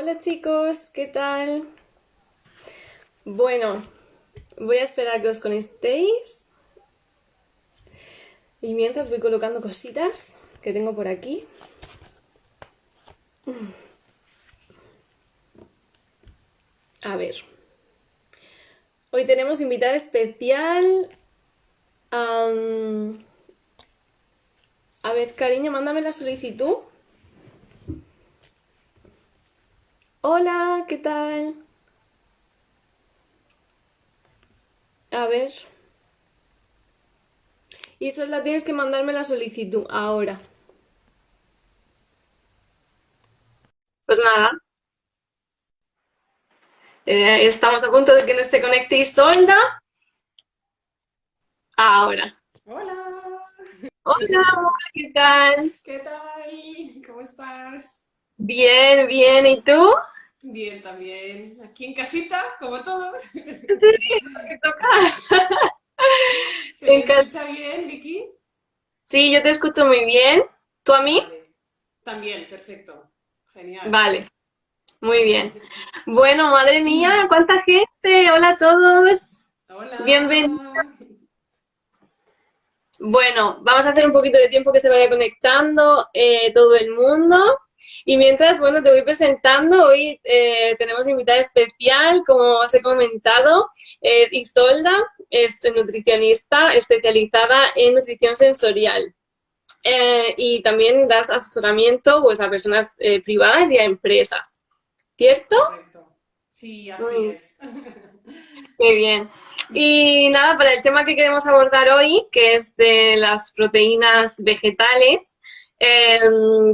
Hola chicos, ¿qué tal? Bueno, voy a esperar que os conectéis y mientras voy colocando cositas que tengo por aquí. A ver, hoy tenemos invitada especial. am, a ver, cariño, mándame la solicitud. Hola, ¿qué tal? A ver. Isolda, tienes que mandarme la solicitud ahora. Pues nada, estamos a punto de que no se conecte Isolda. Ahora. Hola, Hola, hola, ¿qué tal? ¿qué tal? ¿Cómo estás? Bien, bien, ¿y tú? Bien, también. Aquí en casita, como todos. Sí, lo que toca. ¿Se En me casa. escucha bien, Vicky? Sí, yo te escucho muy bien. ¿Tú a mí? Vale. También, perfecto. Genial. Vale, muy bien. Bueno, madre mía, cuánta gente. Hola a todos. Bienvenidos. Hola. Bueno, vamos a hacer un poquito de tiempo que se vaya conectando todo el mundo. Y mientras, bueno, te voy presentando. Hoy tenemos invitada especial, como os he comentado, Isolda es nutricionista especializada en nutrición sensorial. Y también das asesoramiento pues, a personas privadas y a empresas, ¿cierto? Correcto. Sí, así Mm, es. qué bien. Y nada, para el tema que queremos abordar hoy, que es de las proteínas vegetales, eh,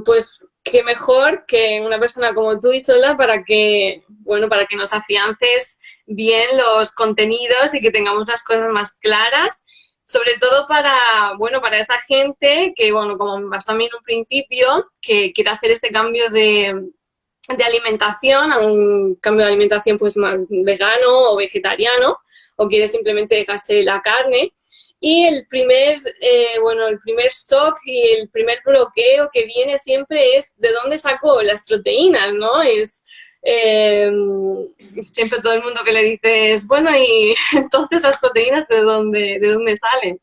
pues qué mejor que una persona como tú, Isola, para que, bueno, para que nos afiances bien los contenidos y que tengamos las cosas más claras, sobre todo para, bueno, para esa gente que, bueno, como me pasó a mí en un principio, que quiere hacer este cambio de alimentación, a un cambio de alimentación pues más vegano o vegetariano, o quieres simplemente dejarse la carne. Y el primer shock y el primer bloqueo que viene siempre es de dónde saco las proteínas, ¿no? Eh, siempre todo el mundo que le dices, bueno, y entonces las proteínas de dónde salen.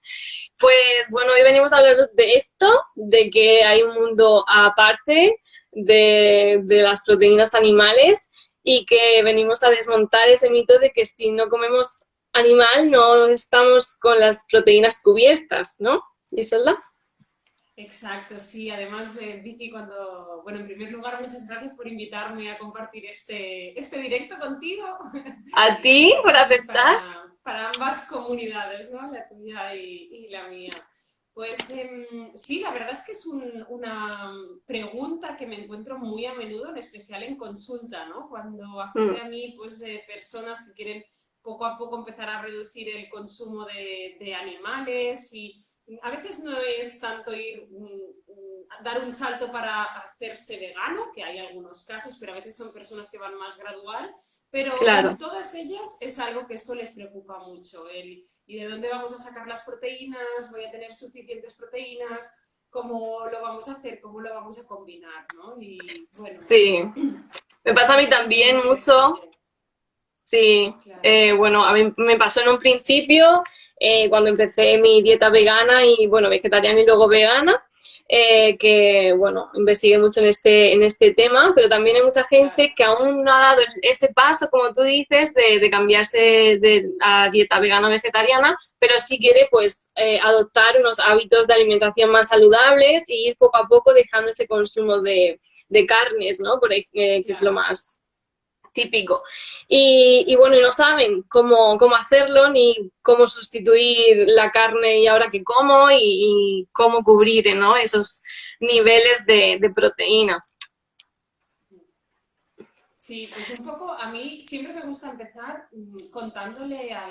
Pues bueno, hoy venimos a hablaros de esto, de que hay un mundo aparte de las proteínas animales y que venimos a desmontar ese mito de que si no comemos animal no estamos con las proteínas cubiertas, ¿no? Isolda. Exacto, sí. Además, Vicky, bueno, en primer lugar, muchas gracias por invitarme a compartir este directo contigo. A ti por Aquí aceptar. para ambas comunidades, ¿no? La tuya y la mía. Pues sí, la verdad es que es una pregunta que me encuentro muy a menudo, en especial en consulta, ¿no? Cuando Mm, acude a mí, pues, personas que quieren poco a poco empezar a reducir el consumo de animales y a veces no es tanto dar un salto para hacerse vegano, que hay algunos casos, pero a veces son personas que van más gradual, pero en claro. todas ellas es algo que esto les preocupa mucho. ¿Y de dónde vamos a sacar las proteínas? ¿Voy a tener suficientes proteínas? ¿Cómo lo vamos a hacer? ¿Cómo lo vamos a combinar? ¿No? Y bueno, Sí, me pasa a creo mí que es súper también mucho. interesante. Sí, Claro, bueno, a mí me pasó en un principio, cuando empecé mi dieta vegana y, bueno, vegetariana y luego vegana, que, bueno, investigué mucho en este tema, pero también hay mucha claro. gente que aún no ha dado ese paso, como tú dices, de cambiarse a dieta vegana o vegetariana, pero sí quiere, pues, adoptar unos hábitos de alimentación más saludables y ir poco a poco dejando ese consumo de carnes, ¿no? Que es lo Claro. más típico. Y bueno, y no saben cómo hacerlo ni cómo sustituir la carne y ahora que como y cómo cubrir, ¿no? Esos niveles de proteína. Sí, pues un poco a mí siempre me gusta empezar contándole a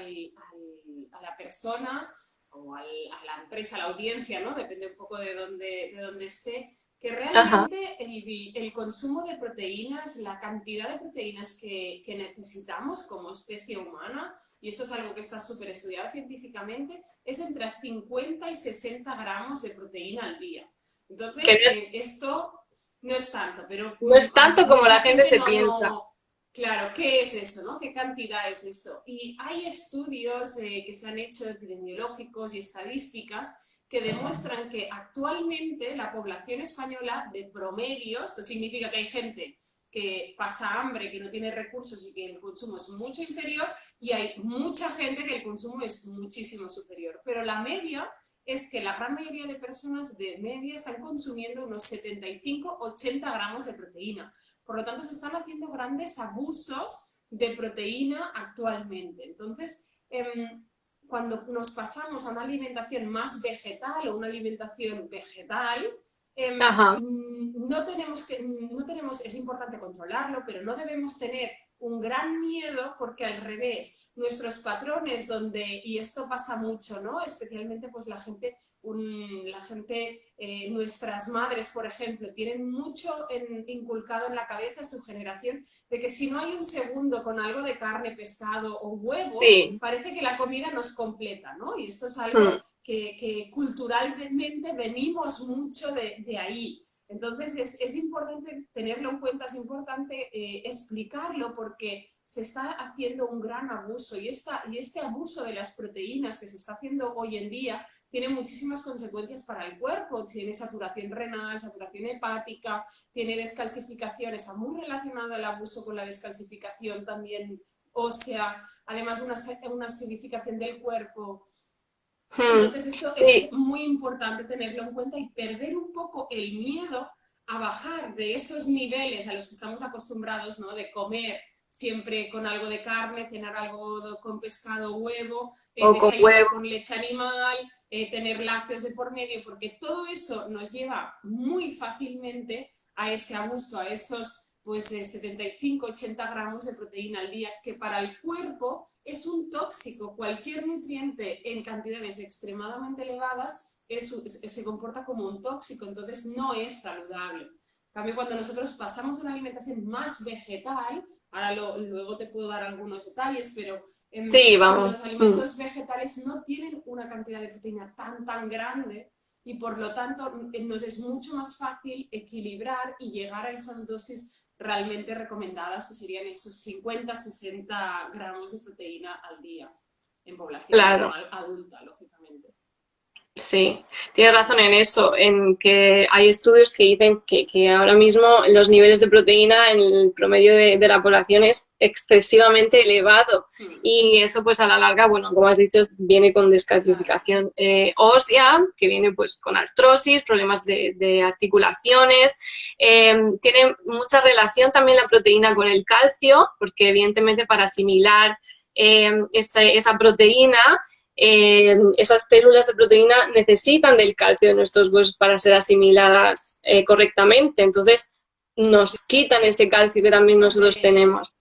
la persona o a la empresa, a la audiencia, ¿no? Depende un poco de dónde esté, que Ajá, realmente el consumo de proteínas, la cantidad de proteínas que necesitamos como especie humana, y esto es algo que está súper estudiado científicamente, es entre 50 y 60 gramos de proteína al día. que Entonces, no es, esto... No es tanto, pero No es tanto como mucha la gente gente se piensa. claro, ¿qué es eso, no? ¿Qué cantidad es eso? Y hay estudios que se han hecho epidemiológicos y estadísticas que demuestran que actualmente la población española de promedio, esto significa que hay gente que pasa hambre, que no tiene recursos y que el consumo es mucho inferior, y hay mucha gente que el consumo es muchísimo superior. Pero la media es que la gran mayoría de personas de media están consumiendo unos 75-80 gramos de proteína. Por lo tanto, se están haciendo grandes abusos de proteína actualmente. Entonces, cuando nos pasamos a una alimentación más vegetal o una alimentación vegetal, Ajá. no tenemos, es importante controlarlo, pero no debemos tener un gran miedo porque al revés, nuestros patrones donde, y esto pasa mucho, ¿no? Especialmente pues nuestras madres, por ejemplo, tienen mucho inculcado en la cabeza su generación de que si no hay un segundo con algo de carne, pescado o huevo, Sí. parece que la comida nos completa, ¿no? Y esto es algo Mm. que culturalmente venimos mucho de ahí. Entonces es importante tenerlo en cuenta, es importante explicarlo porque se está haciendo un gran abuso y este abuso de las proteínas que se está haciendo hoy en día tiene muchísimas consecuencias para el cuerpo. Tiene saturación renal, saturación hepática, tiene descalcificación, está muy relacionado el abuso con la descalcificación también ósea, además una acidificación del cuerpo. Mm. Entonces esto Sí. es muy importante tenerlo en cuenta y perder un poco el miedo a bajar de esos niveles a los que estamos acostumbrados, ¿no? De comer siempre con algo de carne, cenar algo con pescado, huevo, O con desayunar huevo. con leche animal, tener lácteos de por medio, porque todo eso nos lleva muy fácilmente a ese abuso, a esos pues 75-80 gramos de proteína al día, que para el cuerpo es un tóxico. Cualquier nutriente en cantidades extremadamente elevadas se comporta como un tóxico, entonces no es saludable. En cambio, cuando nosotros pasamos a una alimentación más vegetal, ahora luego te puedo dar algunos detalles, pero Sí, vamos. los Mm. alimentos vegetales no tienen una cantidad de proteína tan grande y por lo tanto nos es mucho más fácil equilibrar y llegar a esas dosis realmente recomendadas, que serían esos 50-60 gramos de proteína al día en población Claro. normal adulta, lógicamente. Sí, tienes razón en eso, en que hay estudios que dicen que ahora mismo los niveles de proteína en el promedio de la población es excesivamente elevado y eso pues a la larga, bueno, como has dicho, viene con Claro. descalcificación ósea, que viene pues con artrosis, problemas de articulaciones, tiene mucha relación también la proteína con el calcio, porque evidentemente para asimilar esa proteína esas células de proteína necesitan del calcio de nuestros huesos para ser asimiladas correctamente. Entonces, nos quitan ese calcio que también Problemas nosotros tenemos.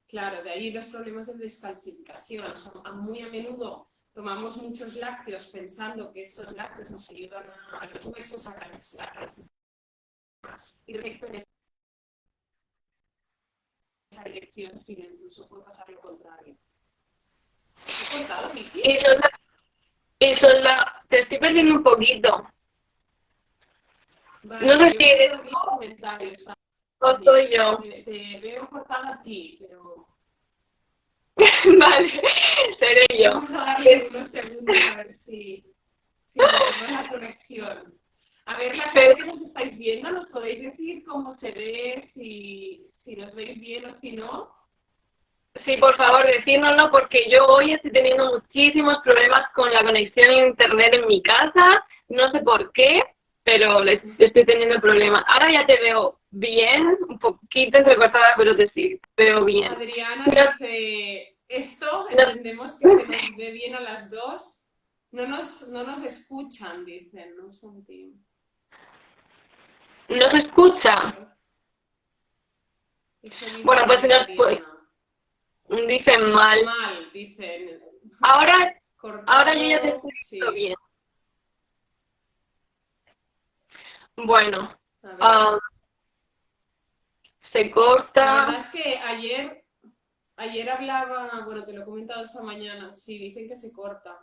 claro, de ahí los problemas de descalcificación. O sea, muy a menudo tomamos muchos lácteos pensando que estos lácteos nos ayudan a los huesos a calcificar y en esa dirección, sino incluso puede pasar lo contrario. ¿He contado, Vicky? Te estoy perdiendo un poquito. No Vale, sé yo si me eres quedo bien comentarios o también. soy yo. Te veo cortada a ti, pero Vale, seré yo. vamos a darle unos segundos a ver si tenemos la conexión. A ver, la gente que nos estáis viendo, ¿nos podéis decir cómo se ve, si nos veis bien o si no? Sí, por favor, decírnoslo porque yo hoy estoy teniendo muchísimos problemas con la conexión a internet en mi casa. No sé por qué, pero estoy teniendo problemas. Ahora ya te veo bien, un poquito entrecortada, pero sí, te veo bien. Adriana No, dice, esto no, entendemos que se nos ve bien a las dos. No nos escuchan, dicen, no son team. no se escucha. Claro, eso Bueno, pues, dice Adriana. dicen mal. Mal, dicen. Ahora, ahora yo ya te Cortado, estoy viendo sí. bien. Bueno, A ver. ah, se La verdad corta. es que ayer hablaba, bueno, te lo he comentado esta mañana, sí, dicen que se corta.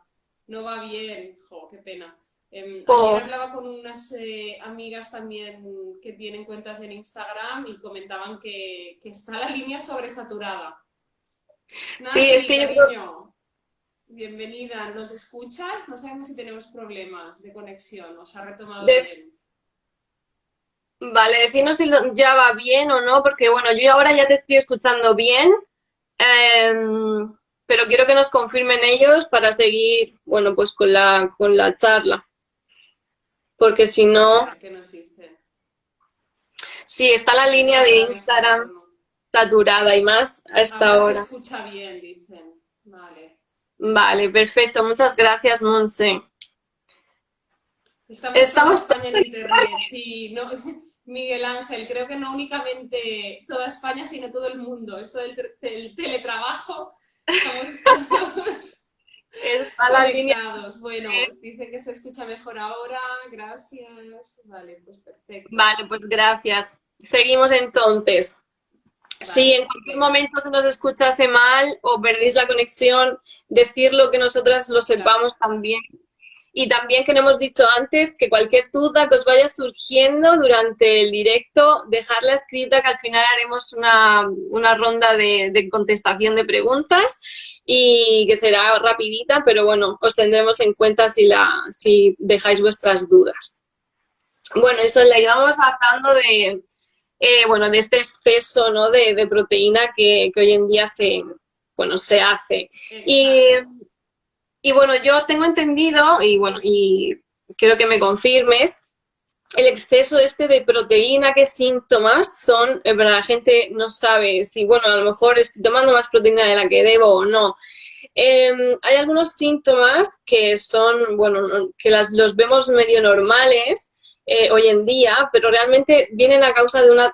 No va bien, jo, qué pena. Ayer Oh, hablaba con unas amigas también que tienen cuentas en Instagram y comentaban que está la línea sobresaturada. sí, es Nati, que yo creo cariño, bienvenida. ¿Nos escuchas? No sabemos si tenemos problemas de conexión. ¿Os ha retomado de bien? vale, decirnos si ya va bien o no, porque bueno, yo ahora ya te estoy escuchando bien, pero quiero que nos confirmen ellos para seguir, bueno, pues con la charla, porque si Vale, a no, ver qué nos dice. sí, está la A ver línea si de ahora mejor o Instagram no. saturada y más a esta Ahora se hora. escucha bien, dicen. Vale. Vale, perfecto, muchas gracias, Monse. Estamos toda Estamos España en Internet, sí. No, Miguel Ángel, creo que no únicamente toda España, sino todo el mundo. Esto del teletrabajo, estamos todos está la línea. conectados. Bueno, dice que se escucha mejor ahora, gracias. Vale, pues perfecto. Vale, pues gracias. Seguimos entonces. Si en Vale, cualquier venga, momento se nos escuchase mal o perdéis la conexión, decirlo que nosotras lo claro. sepamos también. Y también que no hemos dicho antes, que cualquier duda que os vaya surgiendo durante el directo, dejarla escrita, que al final haremos una ronda de contestación de preguntas y que será rapidita, pero bueno, os tendremos en cuenta si dejáis vuestras dudas. Bueno, eso le íbamos hablando de, bueno, de este exceso, ¿no? de proteína que hoy en día bueno, se hace. Y, Exacto. y bueno, yo tengo entendido, y bueno, y quiero que me confirmes, el exceso este de proteína, qué síntomas son, pero la gente no sabe si, bueno, a lo mejor estoy tomando más proteína de la que debo o no. Hay algunos síntomas que son, bueno, que los vemos medio normales hoy en día, pero realmente vienen a causa de una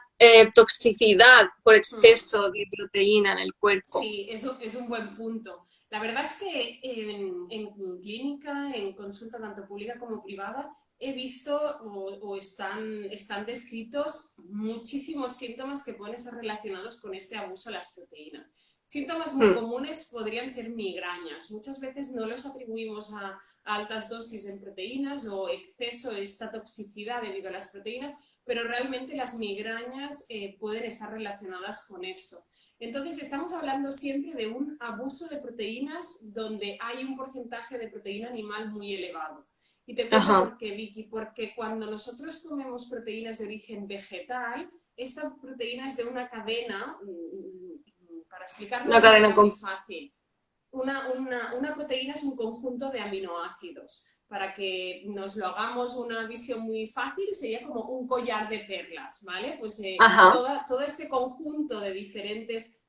toxicidad por Hmm. exceso de proteína en el cuerpo. Sí, eso es un buen punto. La verdad es que en clínica, en consulta tanto pública como privada, he visto o están descritos muchísimos síntomas que pueden estar relacionados con este abuso de las proteínas. Síntomas muy Mm, comunes podrían ser migrañas. Muchas veces no los atribuimos a altas dosis en proteínas o exceso de esta toxicidad debido a las proteínas, pero realmente las migrañas pueden estar relacionadas con esto. Entonces, estamos hablando siempre de un abuso de proteínas donde hay un porcentaje de proteína animal muy elevado. Y te cuento ajá, por qué, Vicky, porque cuando nosotros comemos proteínas de origen vegetal, esta proteína es de una cadena, para explicarlo una de cadena manera muy con... fácil, una proteína es un conjunto de aminoácidos. Para que nos lo hagamos una visión muy fácil, sería como un collar de perlas, ¿vale? Pues Ajá, todo ese conjunto de diferentes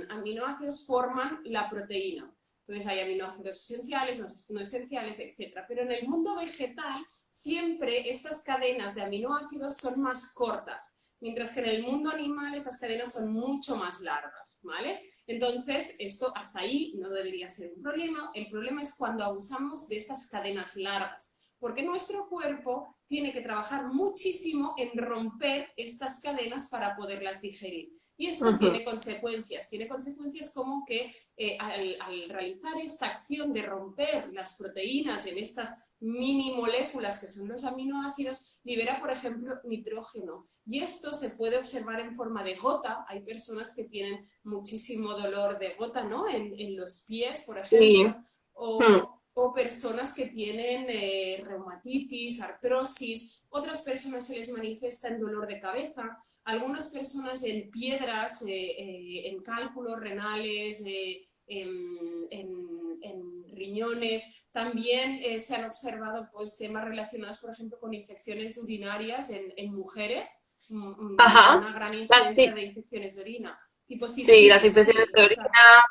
aminoácidos forman la proteína. Entonces hay aminoácidos esenciales, no esenciales, etc. Pero en el mundo vegetal siempre estas cadenas de aminoácidos son más cortas, mientras que en el mundo animal estas cadenas son mucho más largas, ¿vale? Entonces, esto hasta ahí no debería ser un problema. El problema es cuando abusamos de estas cadenas largas, porque nuestro cuerpo tiene que trabajar muchísimo en romper estas cadenas para poderlas digerir. Y esto ujú, tiene consecuencias como que al realizar esta acción de romper las proteínas en estas mini moléculas que son los aminoácidos, libera, por ejemplo, nitrógeno. Y esto se puede observar en forma de gota. Hay personas que tienen muchísimo dolor de gota, ¿no? En los pies, por sí, ejemplo, mm, o personas que tienen reumatitis, artrosis, otras personas se les manifiesta en dolor de cabeza, algunas personas en piedras, en cálculos renales, en riñones. También se han observado pues, temas relacionados, por ejemplo, con infecciones urinarias en mujeres, ajá. una gran Las, incidencia de infecciones de orina, tipo sí, las cistitis, infecciones sí, de exacto. orina,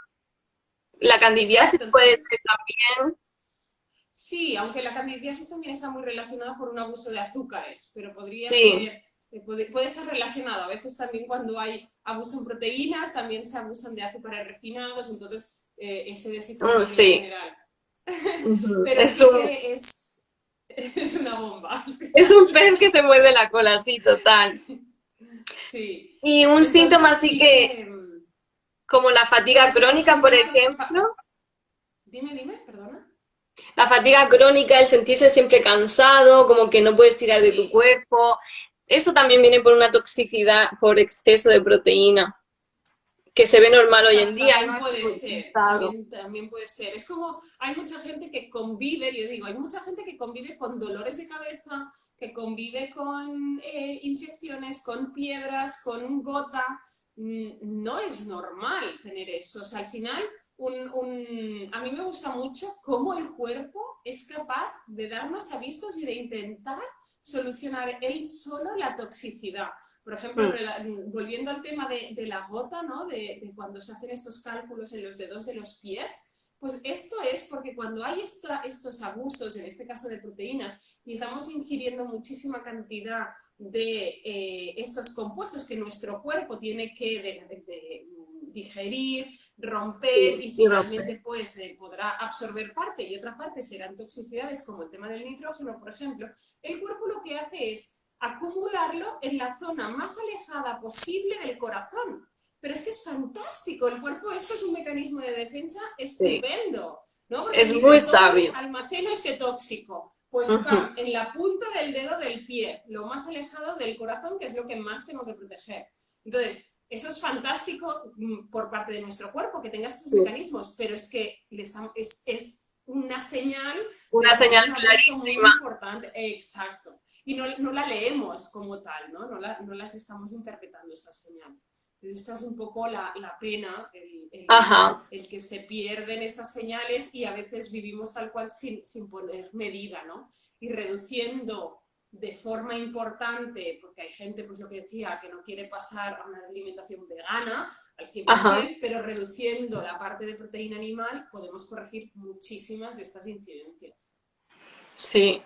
la candidiasis Exacto, puede entonces ser también. sí, aunque la candidiasis también está muy relacionada por un abuso de azúcares, pero podría Sí, ser, puede estar relacionado. A veces también cuando hay abuso en proteínas, también se abusan de azúcares refinados, entonces ese desequilibrio sí. general. Ujú. Pero sí que es una bomba al Es un final. pez que se muerde la cola, sí, total. Sí. Y un síntoma Entonces así sí que, que como la fatiga todos estos crónica, por síntomas... ejemplo, Dime, perdona. La fatiga crónica, el sentirse siempre cansado, como que no puedes tirar de tu Sí. cuerpo. Esto también viene por una toxicidad, por exceso de proteína, que se ve normal hoy en día, También ¿no? Esto puede muy ser, cansado. también puede ser. Es como, hay mucha gente que convive, yo digo, hay mucha gente que convive con dolores de cabeza, que convive con infecciones, con piedras, con gota. No es normal tener eso. O sea, al final, a mí me gusta mucho cómo el cuerpo es capaz de darnos avisos y de intentar solucionar él solo la toxicidad. Por ejemplo, Mm, volviendo al tema de la gota, ¿no? De cuando se hacen estos cálculos en los dedos de los pies, pues esto es porque cuando hay estos abusos, en este caso de proteínas, y estamos ingiriendo muchísima cantidad de estos compuestos que nuestro cuerpo tiene que digerir, romper sí, y y rompe. finalmente pues podrá absorber parte y otra parte serán toxicidades como el tema del nitrógeno, por ejemplo, el cuerpo lo que hace es acumularlo en la zona más alejada posible del corazón. Pero es que es fantástico, el cuerpo, esto es un mecanismo de defensa Sí, estupendo, ¿no? Porque es muy dice, ¿dónde sabio. almaceno este tóxico? Pues Ujú. pam, en la punta del dedo del pie, lo más alejado del corazón, que es lo que más tengo que proteger. Entonces, eso es fantástico por parte de nuestro cuerpo, que tenga estos Sí. mecanismos, pero es que es una señal Una de que hay señal un abuso muy clarísima. importante. Exacto. Y no la leemos como tal, ¿no? No las estamos interpretando esta señal. Entonces, esta es un poco la pena, Ajá. el que se pierden estas señales y a veces vivimos tal cual sin poner medida, ¿no? Y reduciendo de forma importante, porque hay gente, pues lo que decía, que no quiere pasar a una alimentación vegana al Ajá. 100%, pero reduciendo la parte de proteína animal podemos corregir muchísimas de estas incidencias. Sí.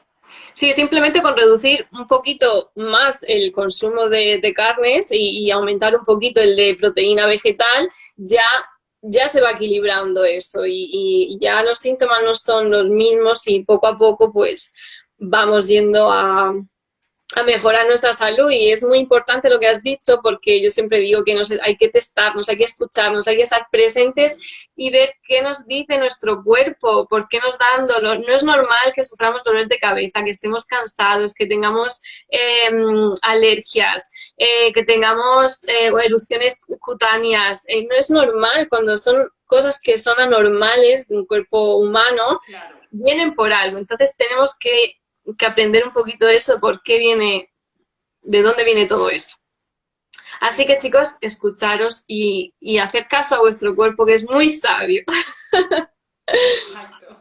Sí, simplemente con reducir un poquito más el consumo de carnes y aumentar un poquito el de proteína vegetal, ya, ya se va equilibrando eso y ya los síntomas no son los mismos y poco a poco pues vamos yendo a mejorar nuestra salud y es muy importante lo que has dicho porque yo siempre digo que hay que testarnos, hay que escucharnos, hay que estar presentes y ver qué nos dice nuestro cuerpo, por qué nos dan dolor. No es normal que suframos dolores de cabeza, que estemos cansados, que tengamos alergias, que tengamos erupciones cutáneas. No es normal cuando son cosas que son anormales de un cuerpo humano, Claro. vienen por algo. Entonces tenemos que aprender un poquito de eso, por qué viene, de dónde viene todo eso. Así que chicos, Exacto. escucharos y hacer caso a vuestro cuerpo, que es muy sabio. Exacto.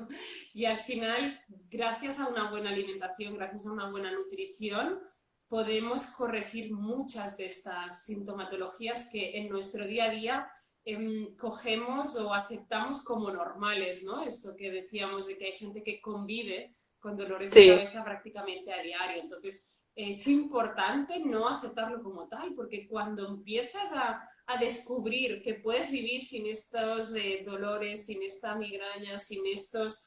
Y al final, gracias a una buena alimentación, gracias a una buena nutrición, podemos corregir muchas de estas sintomatologías que en nuestro día a día cogemos o aceptamos como normales, ¿no? Esto que decíamos de que hay gente que convive con dolores de Sí, cabeza prácticamente a diario. Entonces, es importante no aceptarlo como tal, porque cuando empiezas a descubrir que puedes vivir sin estos dolores, sin esta migraña, sin estos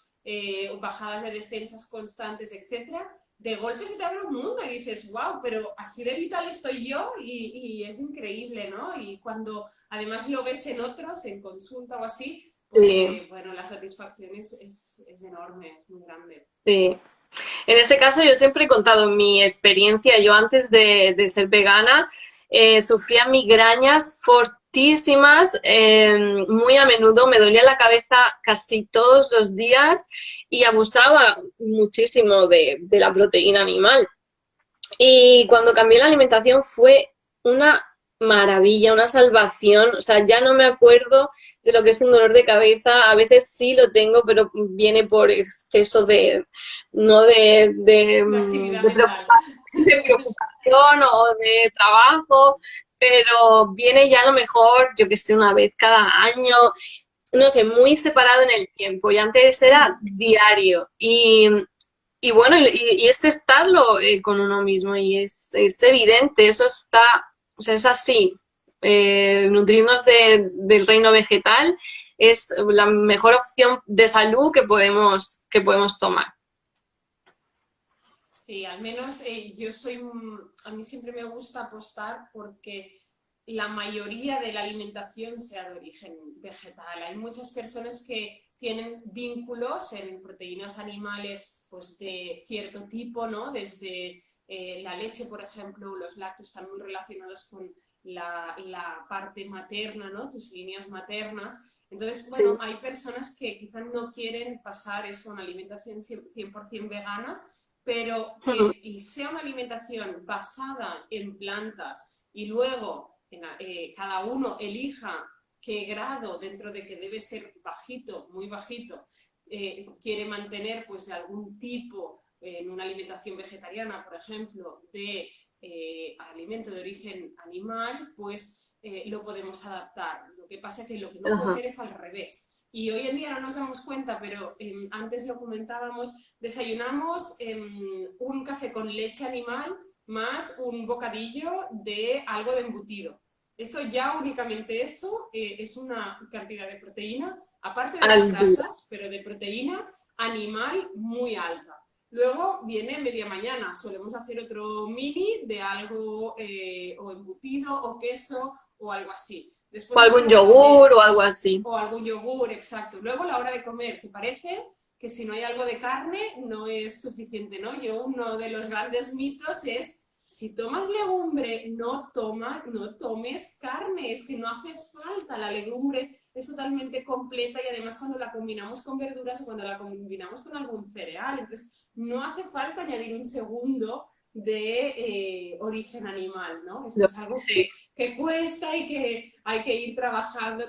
bajadas de defensas constantes, etcétera, de golpe se te abre un mundo y dices, wow, pero así de vital estoy yo y es increíble, ¿no? Y cuando además lo ves en otros, en consulta o así, pues sí, bueno, la satisfacción es enorme, es muy grande. sí. En este caso, yo siempre he contado mi experiencia. Yo antes de ser vegana sufría migrañas fortísimas, muy a menudo me dolía la cabeza casi todos los días y abusaba muchísimo de la proteína animal. Y cuando cambié la alimentación fue una maravilla, una salvación. O sea, ya no me acuerdo de lo que es un dolor de cabeza. A veces sí lo tengo, pero viene por exceso no De actividad de mental. de preocupación o de trabajo, pero viene ya a lo mejor, yo que sé, una vez cada año, no sé, muy separado en el tiempo. Y antes era diario. Y bueno, y es testarlo con uno mismo y es evidente, eso está, o sea, es así. Nutrirnos del reino vegetal es la mejor opción de salud que podemos tomar. Sí, al menos a mí siempre me gusta apostar porque la mayoría de la alimentación sea de origen vegetal. Hay muchas personas tienen vínculos en proteínas animales pues, de cierto tipo, ¿no? Desde la leche, por ejemplo, los lácteos están muy relacionados con la parte materna, ¿no? Tus líneas maternas. Entonces, Sí. bueno, hay personas que quizás no quieren pasar eso a una alimentación 100% vegana, pero Ujú. que sea una alimentación basada en plantas y luego cada uno elija qué grado, dentro de que debe ser bajito, muy bajito, quiere mantener pues de algún tipo en una alimentación vegetariana, por ejemplo, de alimento de origen animal, pues lo podemos adaptar. Lo que pasa es que lo que no puede Ajá. ser es al revés. Y hoy en día no nos damos cuenta, pero antes lo comentábamos, desayunamos un café con leche animal más un bocadillo de algo de embutido. Eso ya únicamente eso es una cantidad de proteína, aparte de las Al día. grasas, pero de proteína animal muy alta. Luego viene media mañana, solemos hacer otro mini de algo o embutido o queso o algo así. O Después la algún hora de yogur comer o algo así. o algún yogur, exacto. Luego la hora de comer, que parece que si no hay algo de carne no es suficiente, ¿no? Yo uno de los grandes mitos es, si tomas legumbre, no tomes carne, es que no hace falta, la legumbre es totalmente completa y además cuando la combinamos con verduras o cuando la combinamos con algún cereal, entonces no hace falta añadir un segundo de origen animal, ¿no? Esto es algo Sí, que cuesta y que hay que ir trabajando,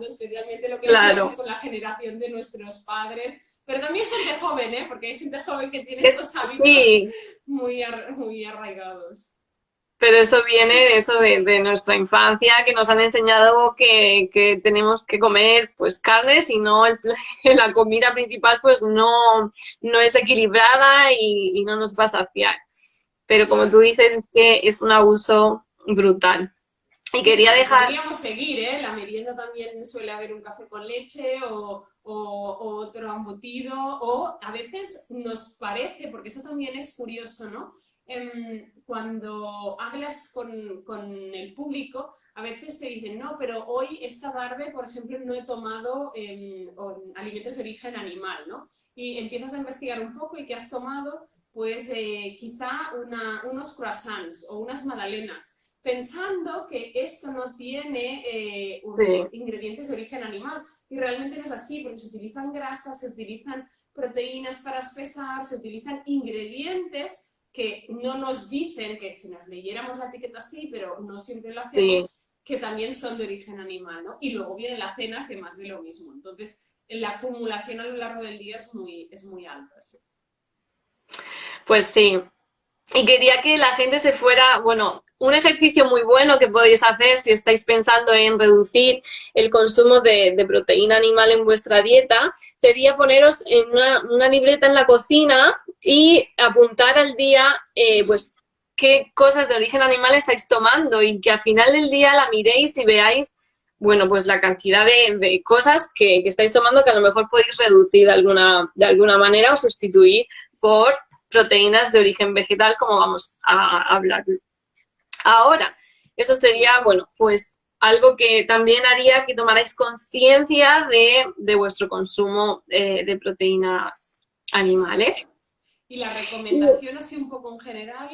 especialmente lo que decíamos claro. con la generación de nuestros padres, pero también gente joven, ¿eh? Porque hay gente joven que tiene Es, estos hábitos sí, muy arraigados. pero eso viene de eso de nuestra infancia, que nos han enseñado que tenemos que comer pues carne, si no la comida principal pues no es equilibrada y no nos va a saciar. Pero como tú Claro. dices, es que es un abuso brutal. Y Sí, quería porque dejar, podríamos seguir, ¿eh? La merienda también suele haber un café con leche o otro embutido, o a veces nos parece, porque eso también es curioso, ¿no? Cuando hablas con el público, a veces te dicen, no, pero hoy, esta tarde, por ejemplo, no he tomado alimentos de origen animal, ¿no? Y empiezas a investigar un poco y que has tomado, pues quizá unos croissants o unas magdalenas pensando que esto no tiene sí, ingredientes de origen animal. Y realmente no es así, porque se utilizan grasas, se utilizan proteínas para espesar, se utilizan ingredientes que no nos dicen, que si nos leyéramos la etiqueta sí, pero no siempre lo sí. hacemos, que también son de origen animal, ¿no? Y luego viene la cena, que más de lo mismo. Entonces, la acumulación a lo largo del día es muy alta. Sí. Pues sí. Y quería que la gente se fuera, bueno, un ejercicio muy bueno que podéis hacer si estáis pensando en reducir el consumo de proteína animal en vuestra dieta, sería poneros en una libreta en la cocina y apuntar al día, pues, qué cosas de origen animal estáis tomando y que al final del día la miréis y veáis, bueno, pues la cantidad de cosas que estáis tomando que a lo mejor podéis reducir de alguna manera o sustituir por proteínas de origen vegetal, como vamos a hablar ahora. Eso sería, bueno, pues algo que también haría que tomarais conciencia de vuestro consumo de proteínas animales. Exacto. Y la recomendación, así un poco en general,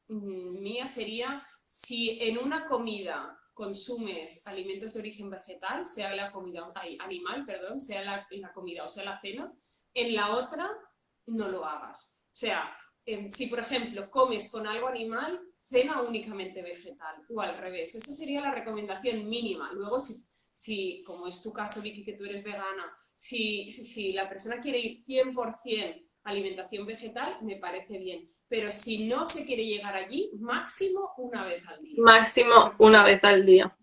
mía sería, si en una comida consumes alimentos de origen vegetal, sea la comida, animal, perdón, sea la comida o sea la cena, en la otra no lo hagas. O sea, si por ejemplo comes con algo animal, cena únicamente vegetal o al revés. Esa sería la recomendación mínima. Luego, si como es tu caso, Vicky, que tú eres vegana, si la persona quiere ir 100% alimentación vegetal, me parece bien. Pero si no se quiere llegar allí, máximo una vez al día. Máximo una Porque vez al día. o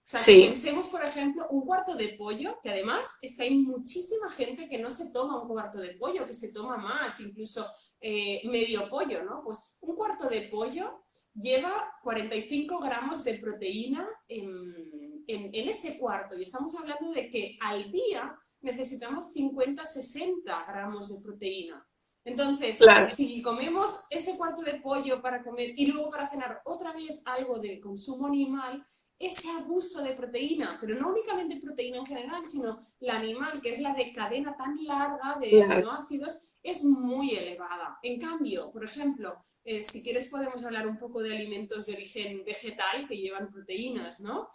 sea, que Sí, pensemos, por ejemplo, un cuarto de pollo, que además es que hay muchísima gente que no se toma un cuarto de pollo, que se toma más, incluso medio pollo, ¿no? Pues un cuarto de pollo lleva 45 gramos de proteína en ese cuarto. Y estamos hablando de que al día necesitamos 50-60 gramos de proteína. Entonces, claro. si comemos ese cuarto de pollo para comer y luego para cenar otra vez algo de consumo animal, ese abuso de proteína, pero no únicamente proteína en general, sino la animal, que es la de cadena tan larga de Claro. aminoácidos, es muy elevada. En cambio, por ejemplo, si quieres podemos hablar un poco de alimentos de origen vegetal que llevan proteínas, ¿no?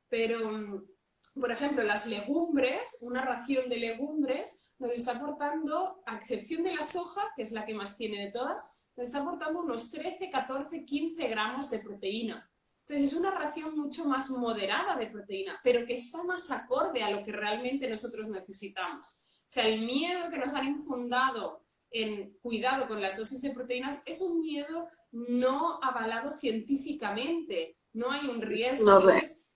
Pero, por ejemplo, las legumbres, una ración de legumbres nos está aportando, a excepción de la soja, que es la que más tiene de todas, nos está aportando unos 13, 14, 15 gramos de proteína. Entonces es una ración mucho más moderada de proteína, pero que está más acorde a lo que realmente nosotros necesitamos. O sea, el miedo que nos han infundado en cuidado con las dosis de proteínas es un miedo no avalado científicamente. No hay un riesgo. No, Entonces,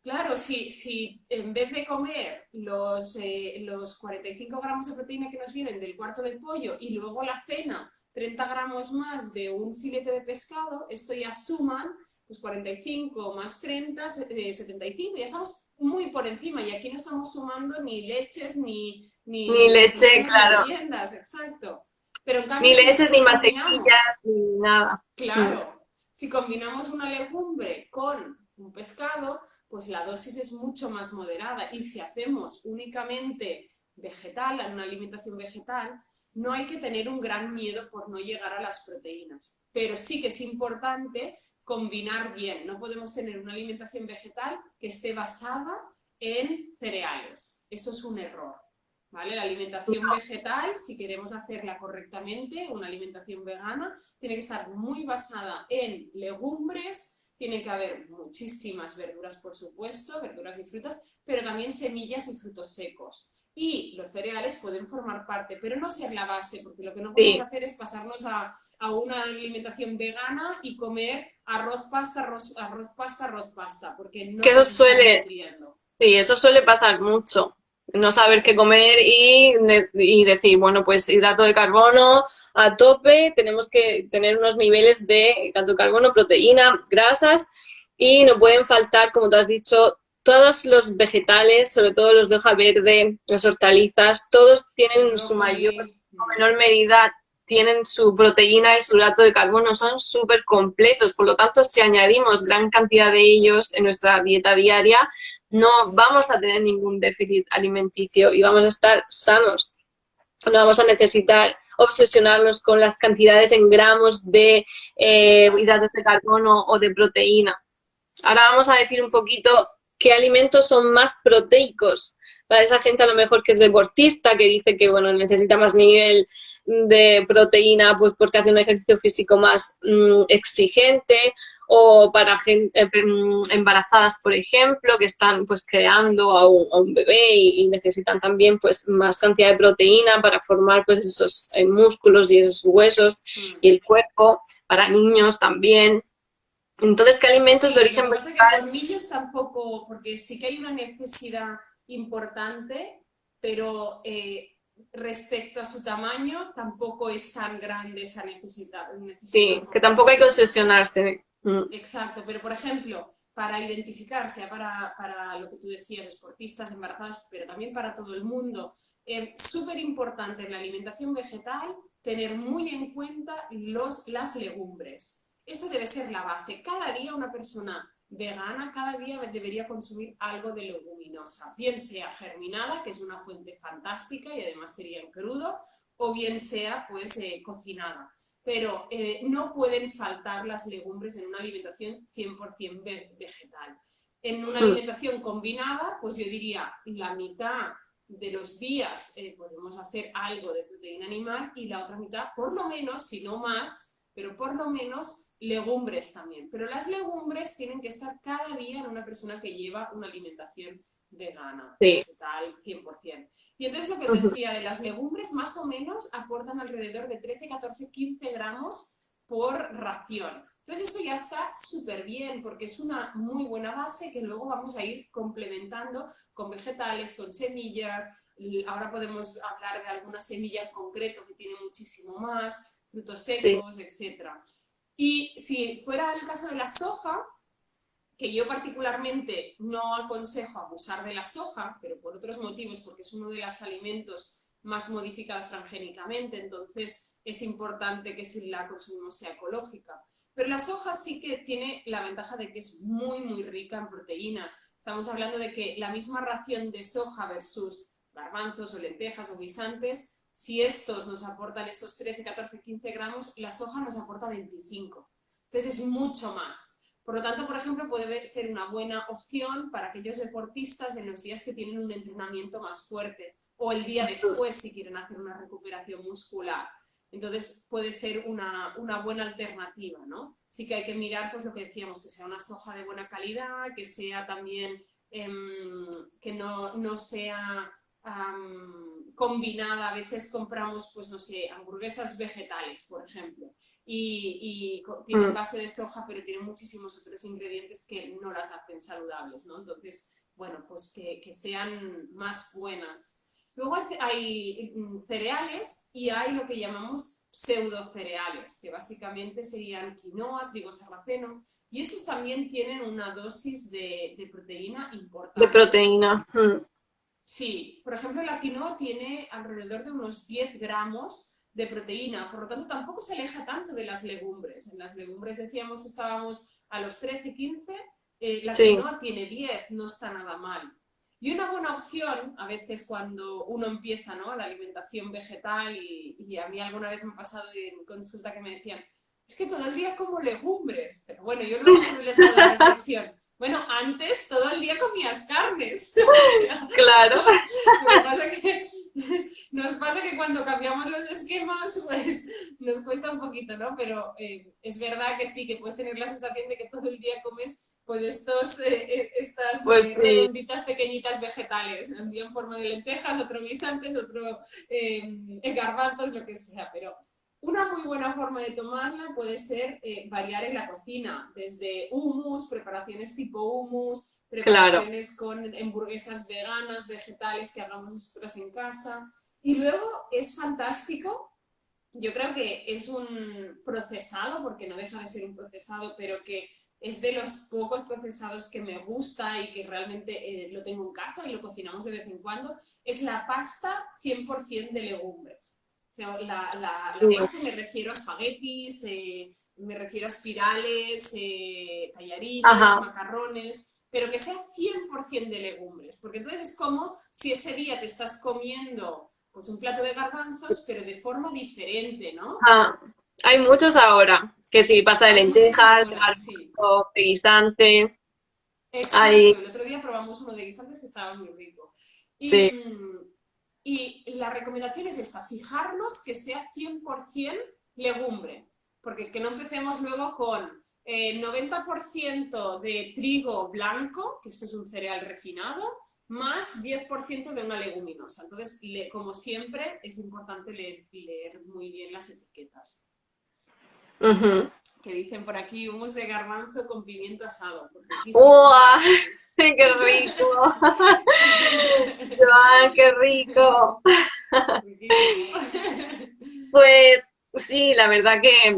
claro, si en vez de comer los 45 gramos de proteína que nos vienen del cuarto de pollo y luego la cena 30 gramos más de un filete de pescado, esto ya suman pues 45 más 30, 75, ya estamos muy por encima y aquí no estamos sumando ni leches, ni ni leche, desayunos, ni claro, meriendas, exacto. Pero en cambio ni si leches, ni nosotros mantequillas, combinamos, ni nada. Mm. claro, si combinamos una legumbre con un pescado, pues la dosis es mucho más moderada. Y si hacemos únicamente vegetal, una alimentación vegetal, no hay que tener un gran miedo por no llegar a las proteínas. Pero sí que es importante combinar bien. No podemos tener una alimentación vegetal que esté basada en cereales. Eso es un error. ¿Vale? La alimentación vegetal, si queremos hacerla correctamente, una alimentación vegana, tiene que estar muy basada en legumbres, tiene que haber muchísimas verduras, por supuesto, verduras y frutas, pero también semillas y frutos secos. Y los cereales pueden formar parte, pero no ser la base, porque lo que no podemos Sí, hacer es pasarnos a una alimentación vegana y comer arroz, pasta, arroz, arroz, pasta, arroz, pasta, porque que no eso nos están suele, nutriendo. sí, eso suele pasar mucho. No saber qué comer y decir, bueno, pues hidrato de carbono a tope, tenemos que tener unos niveles de hidrato de carbono, proteína, grasas y no pueden faltar, como tú has dicho, todos los vegetales, sobre todo los de hoja verde, las hortalizas, todos El tienen en su mayor brócoli. o menor medida tienen su proteína y su hidrato de carbono, son súper completos, por lo tanto, si añadimos gran cantidad de ellos en nuestra dieta diaria, no vamos a tener ningún déficit alimenticio y vamos a estar sanos. No vamos a necesitar obsesionarnos con las cantidades en gramos de Exacto. hidratos de carbono o de proteína. Ahora vamos a decir un poquito qué alimentos son más proteicos para esa gente a lo mejor que es deportista, que dice que bueno, necesita más nivel de proteína pues porque hace un ejercicio físico más exigente o para gente, embarazadas, por ejemplo, que están pues creando a un bebé y necesitan también pues más cantidad de proteína para formar pues esos músculos y esos huesos Mm. y el cuerpo, para niños también. Entonces, ¿qué alimentos de Sí, lo origen que pasa es que vegetal? con niños tampoco, porque sí que hay una necesidad importante, pero respecto a su tamaño tampoco es tan grande esa necesidad Sí, que por tampoco hay que proteína. obsesionarse. Mm. Exacto, pero por ejemplo, para identificar, sea para lo que tú decías, deportistas, embarazadas, pero también para todo el mundo, súper importante en la alimentación vegetal tener muy en cuenta las legumbres. Eso debe ser la base. Cada día una persona vegana, cada día debería consumir algo de leguminosa, bien sea germinada, que es una fuente fantástica y además sería en crudo, o bien sea pues cocinada, pero no pueden faltar las legumbres en una alimentación 100% vegetal. En una Mm. alimentación combinada, pues yo diría la mitad de los días podemos hacer algo de proteína animal y la otra mitad, por lo menos, si no más, pero por lo menos legumbres también. Pero las legumbres tienen que estar cada día en una persona que lleva una alimentación vegana, Sí. vegetal, 100%. Y entonces lo que os Ujú. decía de las legumbres, más o menos aportan alrededor de 13, 14, 15 gramos por ración. Entonces eso ya está súper bien porque es una muy buena base que luego vamos a ir complementando con vegetales, con semillas. Ahora podemos hablar de alguna semilla en concreto que tiene muchísimo más, frutos Sí. secos, etcétera. Y si fuera el caso de la soja, que yo particularmente no aconsejo abusar de la soja, pero por otros motivos, porque es uno de los alimentos más modificados transgénicamente, entonces es importante que si la consumimos sea ecológica. Pero la soja sí que tiene la ventaja de que es muy, muy rica en proteínas. Estamos hablando de que la misma ración de soja versus garbanzos o lentejas o guisantes, si estos nos aportan esos 13, 14, 15 gramos, la soja nos aporta 25. Entonces es mucho más. Por lo tanto, por ejemplo, puede ser una buena opción para aquellos deportistas en los días que tienen un entrenamiento más fuerte o el día después si quieren hacer una recuperación muscular. Entonces puede ser una buena alternativa, ¿no? Sí que hay que mirar, pues lo que decíamos, que sea una soja de buena calidad, que sea también, que no sea combinada. A veces compramos, pues no sé, hamburguesas vegetales, por ejemplo, y tienen base de soja, pero tienen muchísimos otros ingredientes que no las hacen saludables, ¿no? Entonces, bueno, pues que sean más buenas. Luego hay cereales y hay lo que llamamos pseudocereales, que básicamente serían quinoa, trigo sarraceno, y esos también tienen una dosis de proteína De importante. proteína. Sí, por ejemplo, la quinoa tiene alrededor de unos 10 gramos de proteína, por lo tanto tampoco se aleja tanto de las legumbres. En las legumbres decíamos que estábamos a los 13, 15, la Sí, quinoa tiene 10, no está nada mal. Y una buena opción, a veces cuando uno empieza, ¿no?, la alimentación vegetal, y a mí alguna vez me ha pasado en consulta que me decían, es que todo el día como legumbres, pero bueno, yo luego siempre les hago la reflexión, bueno, antes todo el día comías carnes. O sea, claro. nos pasa que cuando cambiamos los esquemas, pues nos cuesta un poquito, ¿no? Pero es verdad que sí, que puedes tener la sensación de que todo el día comes pues estas Pues sí. redonditas pequeñitas vegetales, un día en forma de lentejas, otro guisantes, otro garbanzos, lo que sea, pero una muy buena forma de tomarla puede ser variar en la cocina, desde hummus, preparaciones tipo hummus, Claro. preparaciones con hamburguesas veganas, vegetales que hagamos nosotras en casa. Y luego es fantástico, yo creo que es un procesado, porque no deja de ser un procesado, pero que es de los pocos procesados que me gusta y que realmente lo tengo en casa y lo cocinamos de vez en cuando, es la pasta 100% de legumbres. O sea, la Sí. pasta me refiero a espaguetis, me refiero a espirales, tallarines, Ajá. macarrones, pero que sea 100% de legumbres, porque entonces es como si ese día te estás comiendo pues un plato de garbanzos, pero de forma diferente, ¿no? Ah, hay muchos ahora, que sí, pasta de Hay muchos lentejas, de ahora, sí. garbanzo, de guisante. Exacto, Hay, el otro día probamos uno de guisantes que estaba muy rico. Y, sí, y la recomendación es esta, fijarnos que sea 100% legumbre, porque que no empecemos luego con 90% de trigo blanco, que esto es un cereal refinado, más 10% de una leguminosa. Entonces, como siempre, es importante leer muy bien las etiquetas. ujú. Que dicen por aquí humus de garbanzo con pimiento asado, pues riquísimo, la ¡Uah! verdad que sí. ¡Qué rico! ¡Joan, qué rico! Riquísimo. Pues sí, la verdad que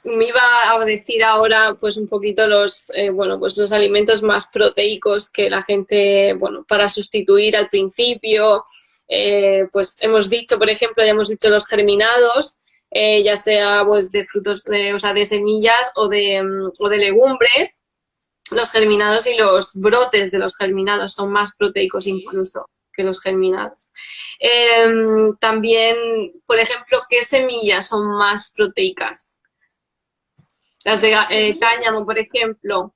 me iba a decir ahora pues un poquito bueno, pues los alimentos más proteicos que la gente, bueno, para sustituir al principio, pues hemos dicho, por ejemplo, ya hemos dicho los germinados, ya sea pues de frutos, o sea, de semillas o de legumbres. Los germinados y los brotes de los germinados son más proteicos Sí, incluso que los germinados. También, por ejemplo, ¿qué semillas son más proteicas? Las de bueno, semillas, cáñamo, por ejemplo.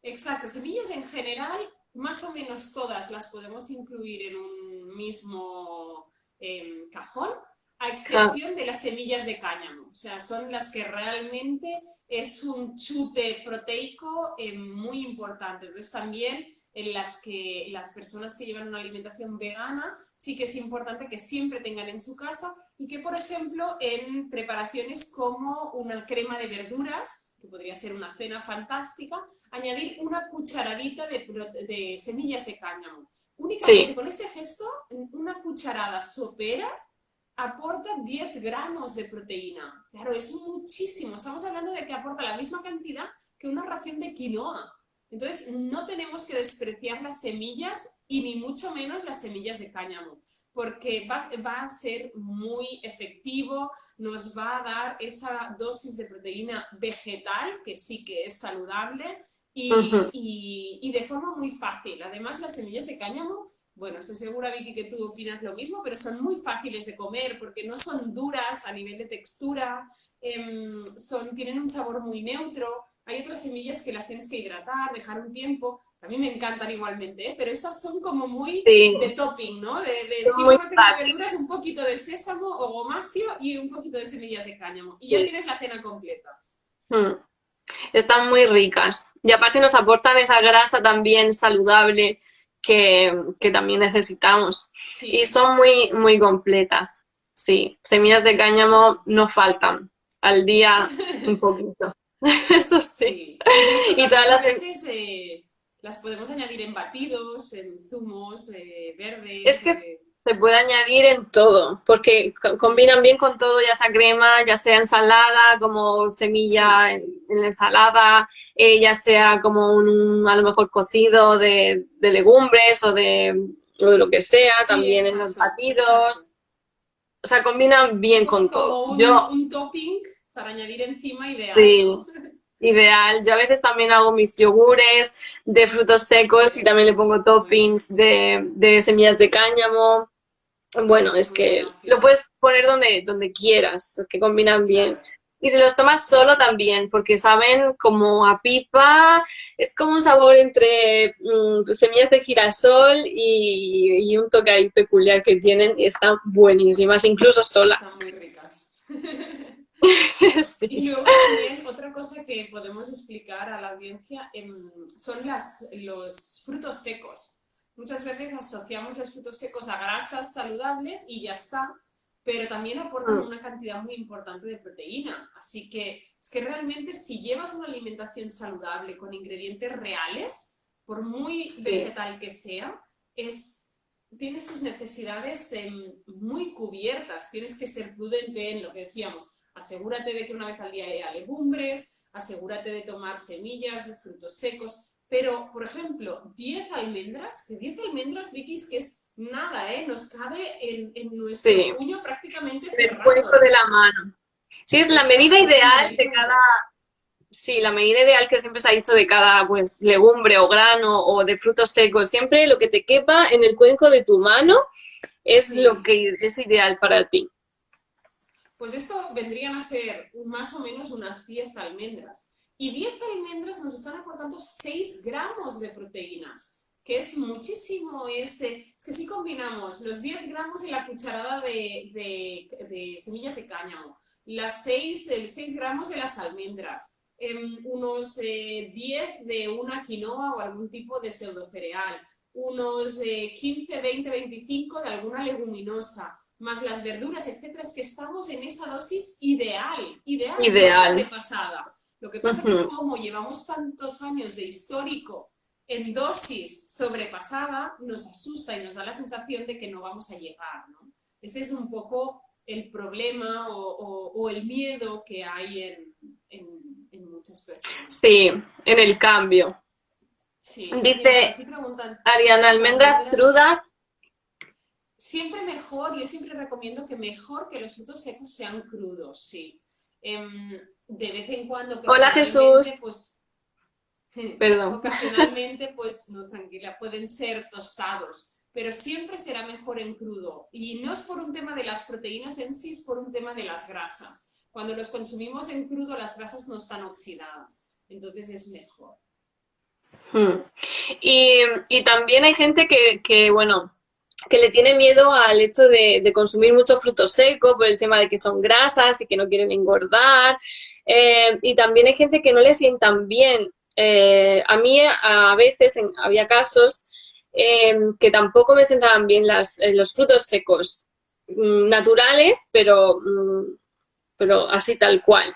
exacto, semillas en general, más o menos todas las podemos incluir en un mismo cajón, a Ah, excepción de las semillas de cáñamo. O sea, son las que realmente es un chute proteico muy importante. Entonces también en las que las personas que llevan una alimentación vegana sí que es importante que siempre tengan en su casa y que, por ejemplo, en preparaciones como una crema de verduras, que podría ser una cena fantástica, añadir una cucharadita de semillas de cáñamo. Únicamente sí, con este gesto, una cucharada sopera aporta 10 gramos de proteína. Claro, es muchísimo. Estamos hablando de que aporta la misma cantidad que una ración de quinoa. Entonces, no tenemos que despreciar las semillas y ni mucho menos las semillas de cáñamo, porque va a ser muy efectivo nos va a dar esa dosis de proteína vegetal, que sí que es saludable, y de forma muy fácil. Además, las semillas de cáñamo, bueno, estoy segura, Vicky, que tú opinas lo mismo, pero son muy fáciles de comer porque no son duras a nivel de textura, tienen un sabor muy neutro. Hay otras semillas que las tienes que hidratar, dejar un tiempo. A mí me encantan igualmente, ¿eh? Pero estas son como muy Sí, de topping, ¿no? De son encima muy va a tener fáciles. verduras, un poquito de sésamo o gomasio y un poquito de semillas de cáñamo. Y ya tienes la cena completa. Mm. Están muy ricas. Y aparte nos aportan esa grasa también saludable que también necesitamos. Y Sí. son muy, muy completas. Sí, semillas de cáñamo no faltan. Al día un poquito. Eso sí. Sí, incluso Y todas también a las... veces las podemos añadir en batidos, en zumos Es verdes. que se puede añadir en todo, porque combinan bien con todo, ya sea crema, ya sea ensalada, como semilla Sí, en la ensalada, ya sea como a lo mejor cocido de legumbres o de lo que sea, sí, también en los exacto, exacto. batidos. O sea, combinan Un bien poco con todo. como Yo, un topping para añadir encima ideal, ¿no? sí, ideal. Yo a veces también hago mis yogures de frutos secos y también le Eso, pongo muy toppings bien. de semillas de cáñamo. Bueno, es Muy buena que lo opción. puedes poner donde quieras, que combinan bien. Claro. Y si los tomas solo también, porque saben como a pipa, es como un sabor entre semillas de girasol y un toque ahí peculiar que tienen y están buenísimas, incluso solas. Están muy ricas. Y Sí. luego también otra cosa que podemos explicar a la audiencia son los frutos secos. Muchas veces asociamos los frutos secos a grasas saludables y ya está, pero también aportan Mm, una cantidad muy importante de proteína. Así que es que realmente si llevas una alimentación saludable con ingredientes reales, por muy sí, vegetal que sea, tienes tus necesidades muy cubiertas. Tienes que ser prudente en lo que decíamos. Asegúrate de que una vez al día haya legumbres, asegúrate de tomar semillas, frutos secos, pero, por ejemplo, 10 almendras, que 10 almendras, Vicky, es que es nada, ¿eh? Nos cabe en nuestro sí, puño prácticamente en el cuenco cerrado. de la mano. Sí, es la medida Exacto, sí, ideal de medida cada. ideal. Sí, la medida ideal que siempre se ha dicho de cada pues legumbre o grano o de frutos secos, siempre lo que te quepa en el cuenco de tu mano es lo Sí, que es ideal para ti. pues esto vendrían a ser más o menos unas 10 almendras. Y 10 almendras nos están aportando 6 gramos de proteínas, que es muchísimo. Es que si combinamos los 10 gramos y la cucharada de semillas de cáñamo, el 6 gramos de las almendras, unos 10 de una quinoa o algún tipo de pseudocereal, unos 15, 20, 25 de alguna leguminosa, más las verduras, etcétera, es que estamos en esa dosis ideal, ideal, no Ideal. sobrepasada. Lo que pasa es que Ujú. como llevamos tantos años de histórico en dosis sobrepasada, nos asusta y nos da la sensación de que no vamos a llegar, ¿no? Ese es un poco el problema o el miedo que hay en muchas personas. Sí, en el cambio. Sí, mira, por Dice aquí preguntan, Ariana, las almendras almendras. crudas. Siempre mejor, yo siempre recomiendo que mejor que los frutos secos sean crudos, sí. De vez en cuando, Hola Jesús. ocasionalmente, pues, Perdón. ocasionalmente, pues, no, tranquila, pueden ser tostados, pero siempre será mejor en crudo. Y no es por un tema de las proteínas en sí, es por un tema de las grasas. Cuando los consumimos en crudo, las grasas no están oxidadas, entonces es mejor. Mm. Y también hay gente bueno, que le tiene miedo al hecho de consumir mucho fruto seco por el tema de que son grasas y que no quieren engordar. Y también hay gente que no le sientan bien. A mí a veces había casos que tampoco me sentaban bien los frutos secos naturales, pero así tal cual.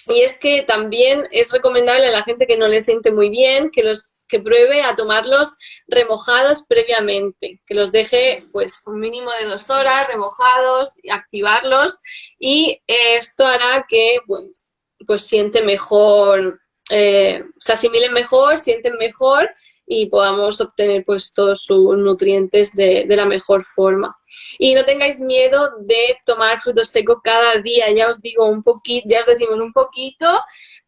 Y es que también es recomendable a la gente que no le siente muy bien que pruebe a tomarlos remojados previamente, que los deje pues un mínimo de 2 horas Activar. remojados, activarlos y esto hará que pues siente mejor, se asimilen mejor, sienten mejor y podamos obtener pues todos sus nutrientes de la mejor forma. Y no tengáis miedo de tomar frutos secos cada día, ya os digo un poquito, ya os decimos un poquito,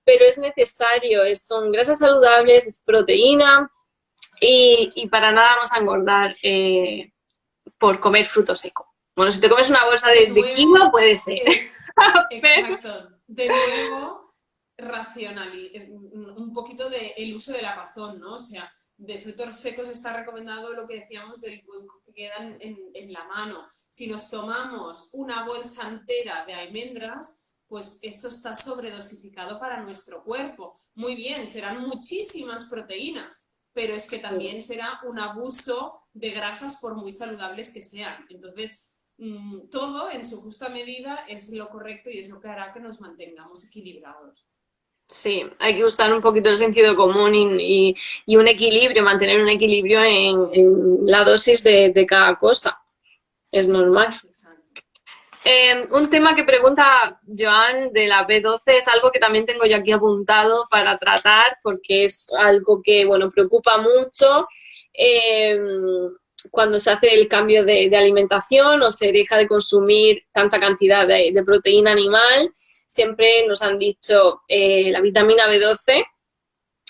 pero es necesario, son grasas saludables, es proteína y para nada vamos a engordar por comer fruto seco. Bueno, si te comes una bolsa De de kilo, nuevo, puede ser. exacto, de nuevo, un poquito el uso de la razón, ¿no? O sea, de frutos secos está recomendado lo que decíamos del hueco que quedan en la mano. Si nos tomamos una bolsa entera de almendras, pues eso está sobredosificado para nuestro cuerpo. Muy bien, serán muchísimas proteínas, pero es que también será un abuso de grasas por muy saludables que sean. Entonces, todo en su justa medida es lo correcto y es lo que hará que nos mantengamos equilibrados. Sí, hay que usar un poquito el sentido común y un equilibrio, mantener un equilibrio en la dosis de cada cosa. Es normal. Exacto. Un tema que pregunta Joan de la B12 es algo que también tengo yo aquí apuntado para tratar porque es algo que, bueno, preocupa mucho eh, cuando se hace el cambio de alimentación o se deja de consumir tanta cantidad de proteína animal. Siempre nos han dicho la vitamina B12,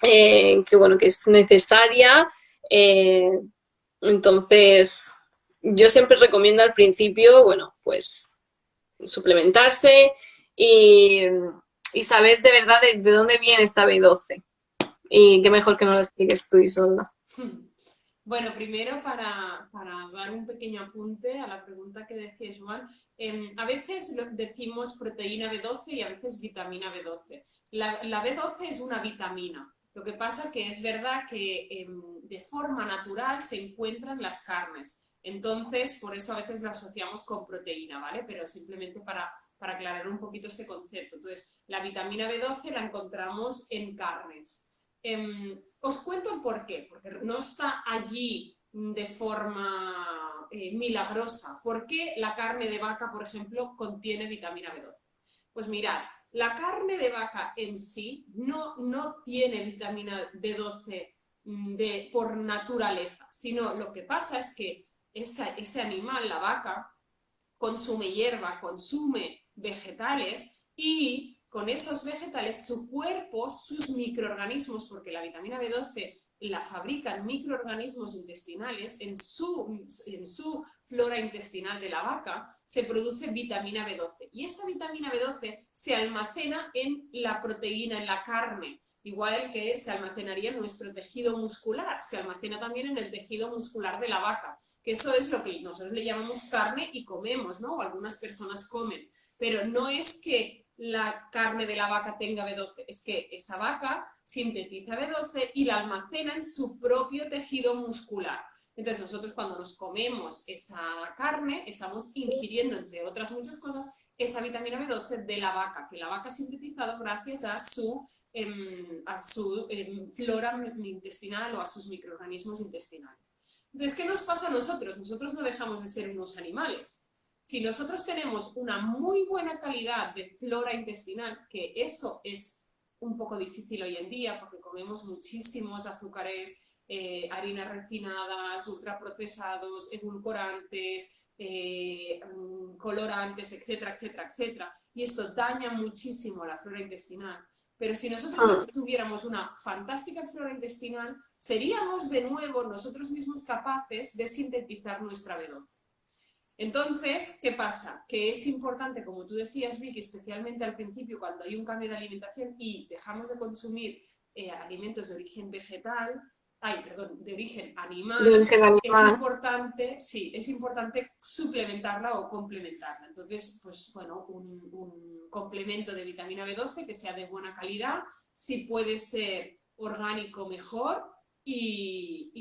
que, bueno, que es necesaria. Eh, entonces, yo siempre recomiendo al principio, bueno, pues suplementarse y, y saber de verdad de dónde viene esta B12. Y qué mejor que nos lo expliques tú, Isolda. Bueno, primero para dar un pequeño apunte a la pregunta que decía Joan, a veces decimos proteína B12 y a veces vitamina B12. La B12 es una vitamina. Lo que pasa que es verdad que de forma natural se encuentran las carnes. Entonces, por eso a veces la asociamos con proteína, ¿vale? Pero simplemente para aclarar un poquito ese concepto. Entonces, la vitamina B12 la encontramos en carnes. Os cuento el por qué, porque no está allí de forma milagrosa. ¿Por qué la carne de vaca, por ejemplo, contiene vitamina B12? Pues mirad, la carne de vaca en sí no tiene vitamina B12 por naturaleza, sino lo que pasa es que ese animal, la vaca, consume hierba, consume vegetales y con esos vegetales su cuerpo, sus microorganismos, porque la vitamina B12 la fabrican microorganismos intestinales, en su flora intestinal de la vaca se produce vitamina B12 y esta vitamina B12 se almacena en la proteína, en la carne, igual que se almacenaría en nuestro tejido muscular, se almacena también en el tejido muscular de la vaca, que eso es lo que nosotros le llamamos carne y comemos, ¿no? O algunas personas comen, pero no es que la carne de la vaca tenga B12, es que esa vaca sintetiza B12 y la almacena en su propio tejido muscular. Entonces nosotros cuando nos comemos esa carne estamos ingiriendo, entre otras muchas cosas, esa vitamina B12 de la vaca, que la vaca ha sintetizado gracias a su flora intestinal o a sus microorganismos intestinales. Entonces, ¿qué nos pasa a nosotros? Nosotros no dejamos de ser unos animales. Si nosotros tenemos una muy buena calidad de flora intestinal, que eso es un poco difícil hoy en día porque comemos muchísimos azúcares, harinas refinadas, ultraprocesados, edulcorantes, colorantes, etcétera, etcétera, etcétera. Y esto daña muchísimo la flora intestinal. Pero si nosotros tuviéramos una fantástica flora intestinal, seríamos de nuevo nosotros mismos capaces de sintetizar nuestra B12. Entonces, ¿qué pasa? Que es importante, como tú decías, Vicky, especialmente al principio, cuando hay un cambio de alimentación y dejamos de consumir alimentos de origen vegetal, de origen animal, es importante, sí, es importante suplementarla o complementarla. Entonces, pues bueno, un complemento de vitamina B12 que sea de buena calidad, si puede ser orgánico mejor y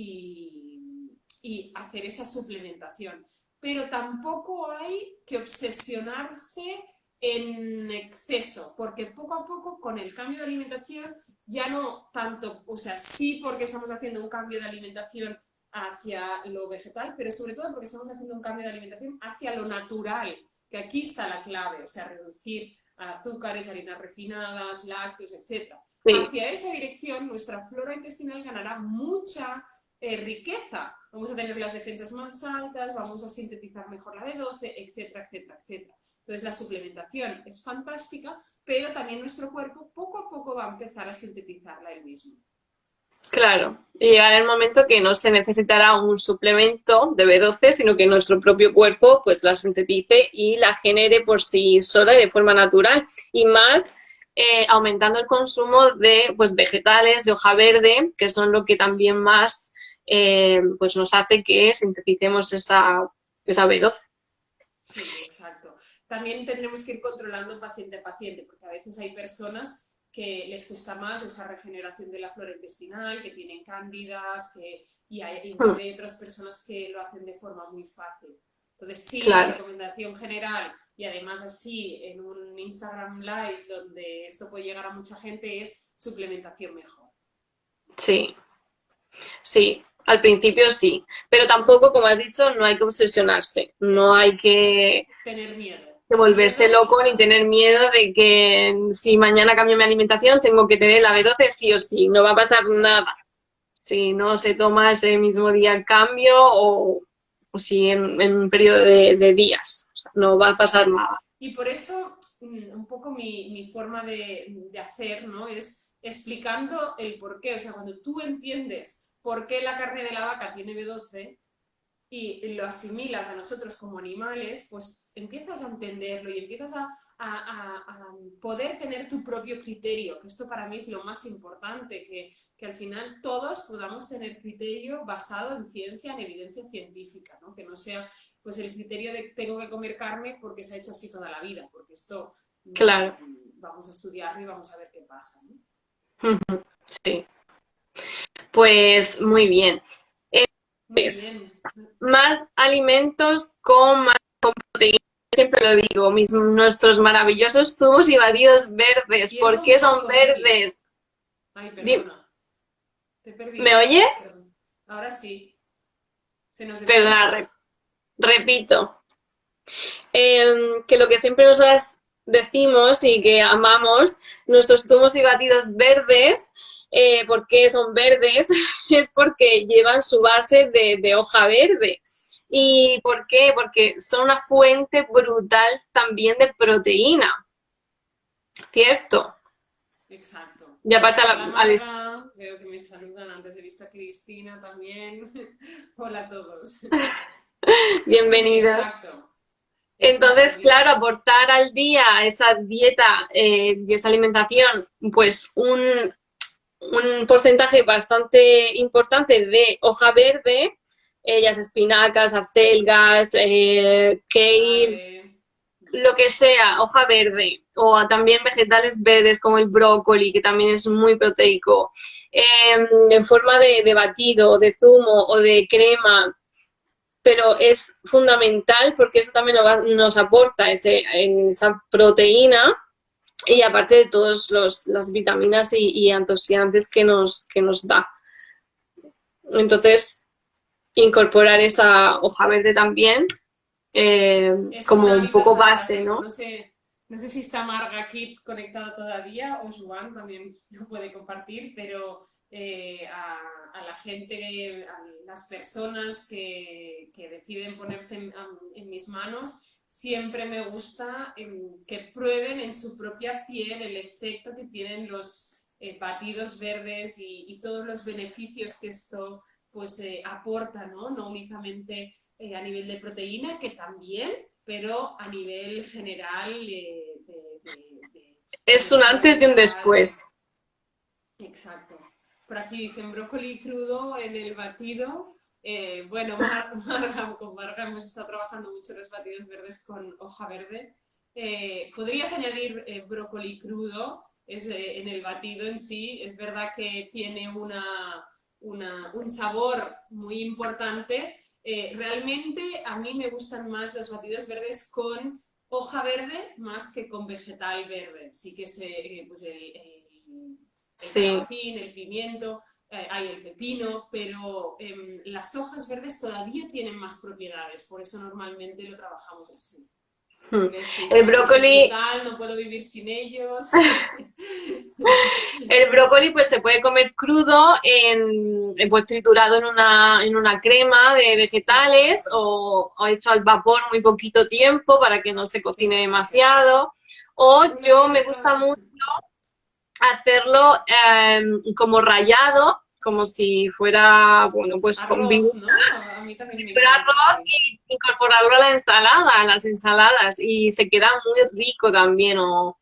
hacer esa suplementación. Pero tampoco hay que obsesionarse en exceso, porque poco a poco con el cambio de alimentación ya no tanto, o sea, sí porque estamos haciendo un cambio de alimentación hacia lo vegetal, pero sobre todo porque estamos haciendo un cambio de alimentación hacia lo natural, que aquí está la clave, o sea, reducir azúcares, harinas refinadas, lácteos, etc. Sí. Hacia esa dirección nuestra flora intestinal ganará mucha riqueza, vamos a tener las defensas más altas, vamos a sintetizar mejor la B12, etcétera, etcétera, etcétera. Entonces la suplementación es fantástica, pero también nuestro cuerpo poco a poco va a empezar a sintetizarla él mismo. Claro, y llegará el momento que no se necesitará un suplemento de B12, sino que nuestro propio cuerpo pues la sintetice y la genere por sí sola y de forma natural. Y más aumentando el consumo de pues, vegetales, de hoja verde, que son lo que también más pues nos hace que sinteticemos esa B12. Sí, exacto. También tendremos que ir controlando paciente a paciente, porque a veces hay personas que les cuesta más esa regeneración de la flora intestinal, que tienen cándidas, y en cambio hay otras personas que lo hacen de forma muy fácil. Entonces sí, la Claro. recomendación general, y además así en un Instagram Live donde esto puede llegar a mucha gente, es suplementación mejor. Sí, sí, al principio sí, pero tampoco, como has dicho, no hay que obsesionarse, no hay Exacto. que Tener miedo. volverse Miedo, loco ni tener miedo de que si mañana cambio mi alimentación tengo que tener la B12 sí o sí, no va a pasar nada. Si no se toma ese mismo día el cambio o si en un periodo de días, o sea, no va a pasar claro. nada. Y por eso, un poco mi forma de hacer, ¿no? Es explicando el por qué. O sea, cuando tú entiendes por qué la carne de la vaca tiene B12 y lo asimilas a nosotros como animales, pues empiezas a entenderlo y empiezas a poder tener tu propio criterio, que esto para mí es lo más importante, que al final todos podamos tener criterio basado en ciencia, en evidencia científica, ¿no? Que no sea pues el criterio de tengo que comer carne porque se ha hecho así toda la vida, porque esto Claro, vamos a estudiarlo y vamos a ver qué pasa, ¿no? sí. Pues muy bien. Muy Es bien. más alimentos con más proteínas, siempre lo digo, nuestros maravillosos zumos y batidos verdes. ¿Por Pierdo un qué son poco, Vicky. verdes? Ay, Di- perdona. Te he ¿Me perdido. oyes? Perdón. Ahora sí. ¿Se nos Perdona, escucha? repito. Que lo que siempre nosotras decimos y que amamos, nuestros zumos y batidos verdes, ¿por qué son verdes? Es porque llevan su base de hoja verde. ¿Y por qué? Porque son una fuente brutal también de proteína, ¿cierto? Exacto. Y aparte, Hola Marga, veo que me saludan antes de vista Cristina también. Hola a todos. Sí, bienvenidos. exacto. Exacto. Entonces, claro, aportar al día esa dieta y esa alimentación, pues un porcentaje bastante importante de hoja verde, ellas espinacas, acelgas, kale, Vale. lo que sea, hoja verde, o también vegetales verdes como el brócoli, que también es muy proteico, en forma de batido, de zumo o de crema, pero es fundamental porque eso también nos aporta esa proteína y aparte de todas las vitaminas y antioxidantes que nos da. Entonces, incorporar esa hoja verde también Es un como un hábito poco base, fantástico. ¿no? No sé si está Marga aquí conectada todavía o Joan también lo puede compartir, pero a la gente, a las personas que deciden ponerse en mis manos, siempre me gusta que prueben en su propia piel el efecto que tienen los batidos verdes y todos los beneficios que esto pues aporta, ¿no? No únicamente a nivel de proteína, que también, pero a nivel general de Es un flora antes y un vital. después. Exacto. Por aquí dicen brócoli crudo en el batido. Bueno, con Marga hemos estado trabajando mucho los batidos verdes con hoja verde. Podrías añadir brócoli crudo en el batido en sí. Es verdad que tiene un sabor muy importante. Realmente a mí me gustan más los batidos verdes con hoja verde más que con vegetal verde. Sí que pues el Sí. calabacín, el pimiento, hay el pepino, pero las hojas verdes todavía tienen más propiedades, por eso normalmente lo trabajamos así. Mm. Porque sí, El me parece brócoli, brutal, no puedo vivir sin ellos. El brócoli pues se puede comer crudo, pues triturado en una crema de vegetales Exacto, o hecho al vapor muy poquito tiempo para que no se cocine exacto. demasiado. O Una yo me receta, gusta mucho hacerlo como rallado, como si fuera, bueno, pues con arroz, ¿no? A mí también me fuera encanta, arroz sí. y incorporarlo a la ensalada, a las ensaladas, y se queda muy rico también, o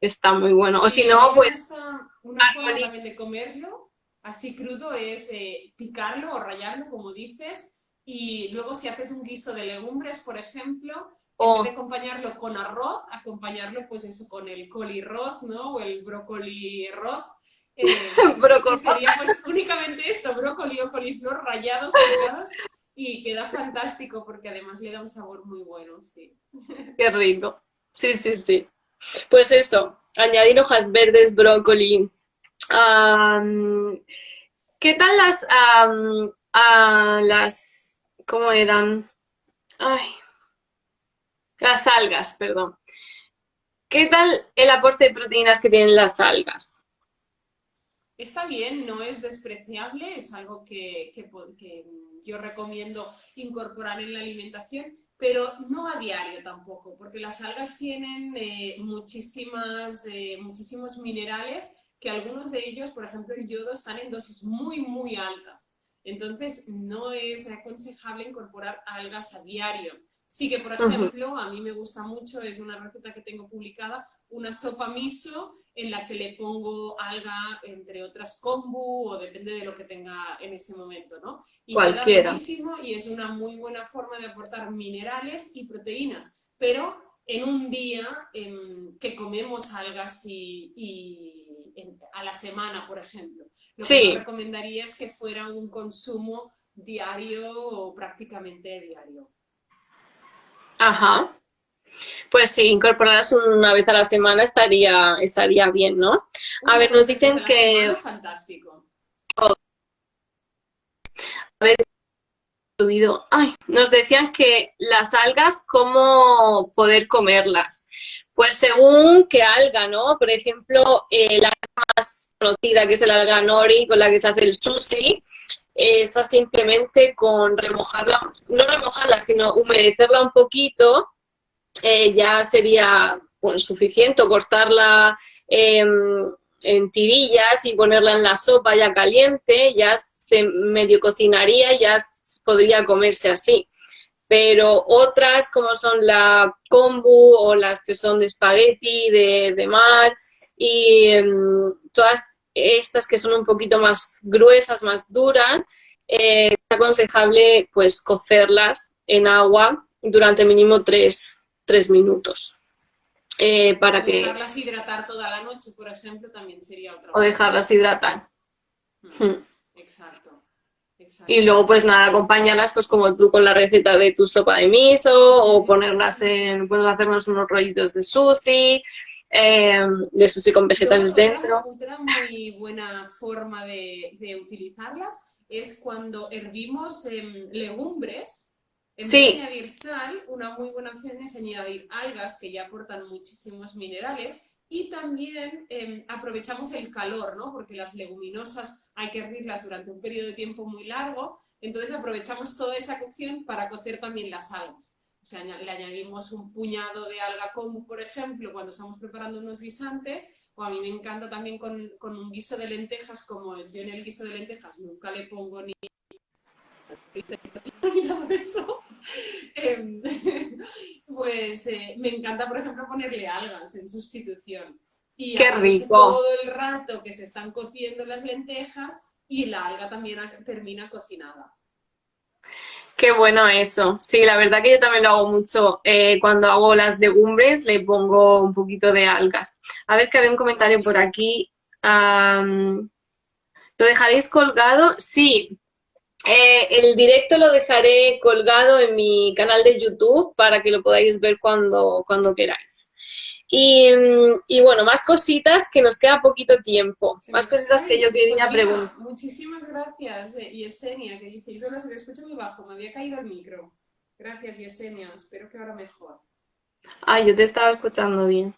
está muy bueno. O si Sí, a mí no, me pues gusta una forma brócoli también de comerlo, así crudo, es picarlo o rallarlo, como dices, y luego si haces un guiso de legumbres, por ejemplo, en vez de o acompañarlo con arroz, acompañarlo pues eso con el colirroz, ¿no? O el brócoli roz, que brócoli. sería pues únicamente esto, brócoli o coliflor rallados, picados, y queda fantástico porque además le da un sabor muy bueno, sí. Qué rico. Sí, sí, sí. Pues eso, añadir hojas verdes, brócoli. Am, ¿Qué tal ¿cómo eran? Ay, las algas, perdón. ¿Qué tal el aporte de proteínas que tienen las algas? Está bien, no es despreciable, es algo que yo recomiendo incorporar en la alimentación, pero no a diario tampoco, porque las algas tienen muchísimos minerales que algunos de ellos, por ejemplo el yodo, están en dosis muy, muy altas. Entonces, no es aconsejable incorporar algas a diario. Sí que, por Ujú. ejemplo, a mí me gusta mucho, es una receta que tengo publicada, una sopa miso en la que le pongo alga, entre otras kombu, o depende de lo que tenga en ese momento, ¿no? Y queda Cualquiera. buenísimo y es una muy buena forma de aportar minerales y proteínas, pero en un día que comemos algas a la semana, por ejemplo. Lo que no Sí, recomendaría es que fuera un consumo diario o prácticamente diario. ajá. Pues sí, incorporarlas una vez a la semana estaría bien, ¿no? A Una ver, o dos nos veces a dicen la que, semana, fantástico. a ver, subido, ay, nos decían que las algas, ¿cómo poder comerlas? Pues según qué alga, ¿no? Por ejemplo, la alga más conocida, que es el alga nori, con la que se hace el sushi, esa simplemente con remojarla, no remojarla, sino humedecerla un poquito, ya sería bueno, suficiente, cortarla eh, en tirillas y ponerla en la sopa ya caliente, ya se medio cocinaría, ya podría comerse así. Pero otras como son la kombu o las que son de espagueti, de mar y todas estas que son un poquito más gruesas, más duras, es aconsejable pues cocerlas en agua durante mínimo 3 minutos O para que dejarlas hidratar toda la noche, por ejemplo, también sería otra o opción. dejarlas hidratar. Hmm. Hmm. Exacto, Y exacto, luego, sí. pues nada, acompañarlas pues como tú con la receta de tu sopa de miso o puedes hacernos unos rollitos de sushi con Luego, vegetales dentro. otra muy buena forma de utilizarlas es cuando hervimos legumbres. En vez de Sí, añadir sal, una muy buena opción es añadir algas que ya aportan muchísimos minerales y también aprovechamos el calor, ¿no? Porque las leguminosas hay que hervirlas durante un periodo de tiempo muy largo, entonces aprovechamos toda esa cocción para cocer también las algas. O sea, le añadimos un puñado de alga kombu, por ejemplo, cuando estamos preparando unos guisantes, o a mí me encanta también con un guiso de lentejas, como yo en el guiso de lentejas nunca le pongo ni nada de eso, eh, pues me encanta, por ejemplo, ponerle algas en sustitución. Y qué aprovecho rico. todo el rato que se están cociendo las lentejas y la alga también termina cocinada. Qué bueno eso. Sí, la verdad que yo también lo hago mucho. Cuando hago las legumbres le pongo un poquito de algas. A ver que había un comentario por aquí. Am, ¿Lo dejaréis colgado? Sí, el directo lo dejaré colgado en mi canal de YouTube para que lo podáis ver cuando queráis. Y bueno, más cositas que nos queda poquito tiempo. Se Más nos... cositas que yo Ay, pues quería mira, preguntar. muchísimas gracias, Yesenia, que dice, hola, se me escucha muy bajo, me había caído el micro. Gracias, Yesenia, espero que ahora mejor. Ay, yo te estaba escuchando bien.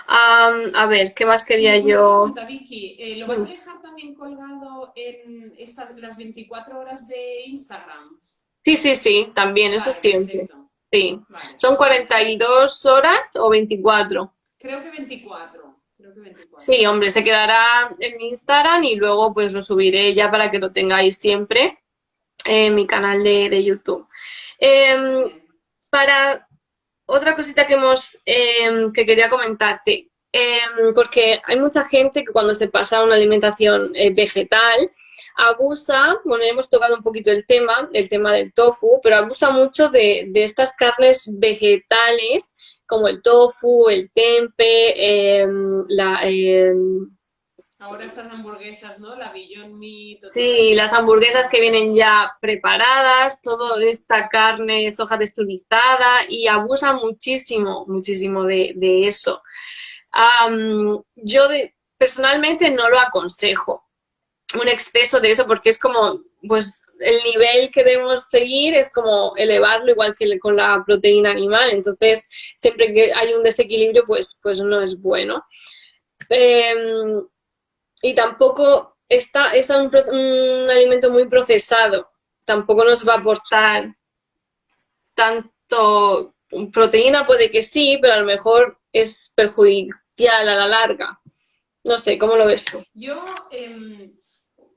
A ver, ¿qué más quería Y una yo? pregunta, Vicky, ¿lo vas a Mm. dejar también colgado en las 24 horas de Instagram? Sí, sí, sí, también, eso Vale, siempre. perfecto. Sí. Vale, ¿Son genial. 42 horas o 24? Creo que 24. Creo que 24. Sí, hombre, se quedará en mi Instagram y luego pues lo subiré ya para que lo tengáis siempre en mi canal de YouTube. Muy Em, bien. para otra cosita que que quería comentarte, porque hay mucha gente que cuando se pasa a una alimentación vegetal abusa, bueno, ya hemos tocado un poquito el tema del tofu, pero abusa mucho de estas carnes vegetales como el tofu, el tempe, Ahora estas hamburguesas, ¿no? La Beyond Meat o todas sí, las estas que están de hamburguesas que moda. vienen ya preparadas, toda esta carne, soja texturizada y abusa muchísimo, muchísimo de eso. Personalmente no lo aconsejo, un exceso de eso, porque es como, pues el nivel que debemos seguir es como elevarlo igual que con la proteína animal, entonces siempre que hay un desequilibrio, pues no es bueno. Eh, y tampoco es un alimento muy procesado, tampoco nos va a Mm. aportar tanto proteína, puede que sí, pero a lo mejor es perjudicial a la larga. No sé, ¿cómo lo Sí. ves tú? Yo,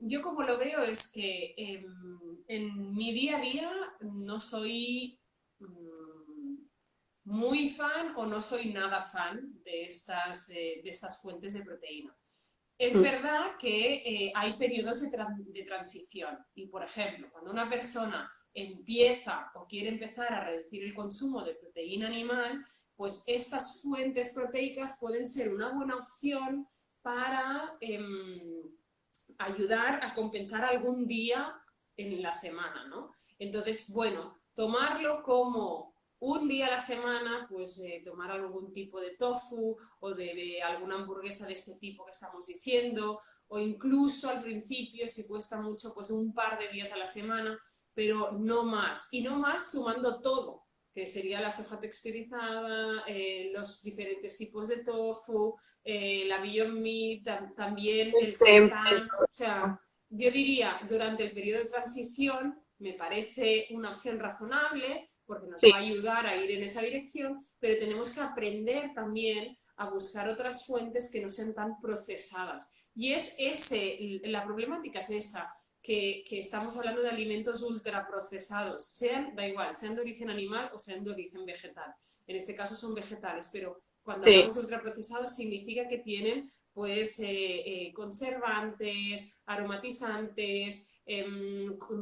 yo como lo veo es que en mi día a día no soy muy fan o no soy nada fan de estas fuentes de proteína. Es Mm, verdad que hay periodos de transición y, por ejemplo, cuando una persona empieza o quiere empezar a reducir el consumo de proteína animal, pues estas fuentes proteicas pueden ser una buena opción para ayudar a compensar algún día en la semana, ¿no? Entonces, bueno, tomarlo como un día a la semana, pues tomar algún tipo de tofu o de alguna hamburguesa de este tipo que estamos diciendo, o incluso al principio, si cuesta mucho, pues un par de días a la semana, pero no más. Y no más sumando todo, que sería la soja texturizada, los diferentes tipos de tofu, la Beyond Meat, también el siempre. seitan. O sea, yo diría, durante el periodo de transición me parece una opción razonable porque nos Sí, va a ayudar a ir en esa dirección, pero tenemos que aprender también a buscar otras fuentes que no sean tan procesadas. Y la problemática es esa, que estamos hablando de alimentos ultraprocesados, sean, da igual, sean de origen animal o sean de origen vegetal. En este caso son vegetales, pero cuando sí, hablamos de ultraprocesados significa que tienen pues conservantes, aromatizantes,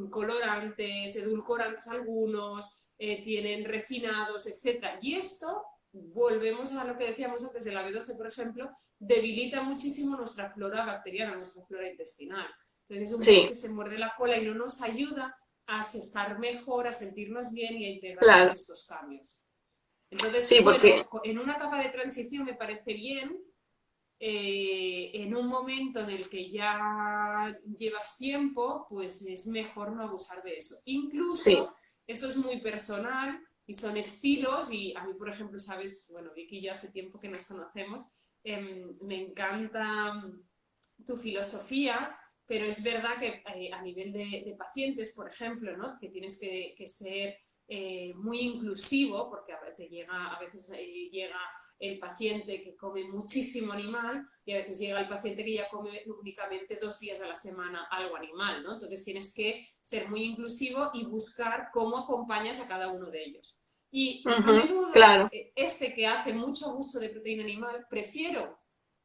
colorantes, edulcorantes algunos, tienen refinados, etcétera. Y esto, volvemos a lo que decíamos antes de la B12, por ejemplo, debilita muchísimo nuestra flora bacteriana, nuestra flora intestinal. Entonces es un pez sí, que se muerde la cola y no nos ayuda a estar mejor, a sentirnos bien y a integrar todos claro. estos cambios. Entonces, Sí, porque bueno, en una etapa de transición me parece bien, en un momento en el que ya llevas tiempo, pues es mejor no abusar de eso. sí, Incluso, eso es muy personal y son estilos y a mí, por ejemplo, sabes, bueno, Vicky y yo hace tiempo que nos conocemos, me encanta tu filosofía, pero es verdad que a nivel de pacientes, por ejemplo, ¿no? Que tienes que ser muy inclusivo, porque a veces llega el paciente que come muchísimo animal y a veces llega el paciente que ya come únicamente 2 días a la semana algo animal, ¿no? Entonces tienes que ser muy inclusivo y buscar cómo acompañas a cada uno de ellos. Y a ujú, menudo, claro, este que hace mucho abuso de proteína animal, prefiero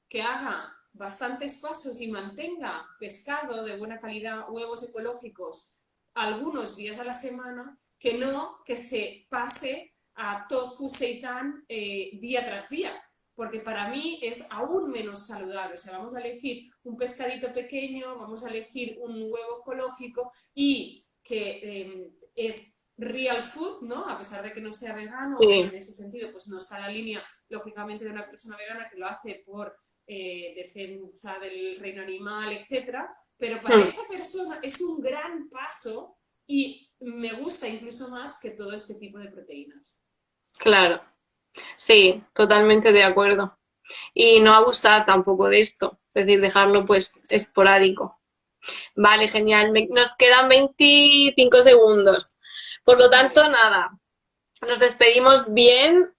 que haga bastantes pasos y mantenga pescado de buena calidad, huevos ecológicos, algunos días a la semana, que no que se pase a tofu seitan día tras día, porque para mí es aún menos saludable. O sea, vamos a elegir un pescadito pequeño, vamos a elegir un huevo ecológico y que es real food, ¿no? A pesar de que no sea vegano, sí, en ese sentido, pues no está en la línea, lógicamente, de una persona vegana que lo hace por defensa del reino animal, etcétera. Pero para mm, esa persona es un gran paso y me gusta incluso más que todo este tipo de proteínas. claro. Sí, totalmente de acuerdo. y no abusar tampoco de esto, es decir, dejarlo pues esporádico. Vale, genial. Nos quedan 25 segundos. Por lo Muy tanto, bien. nada, nos despedimos bien.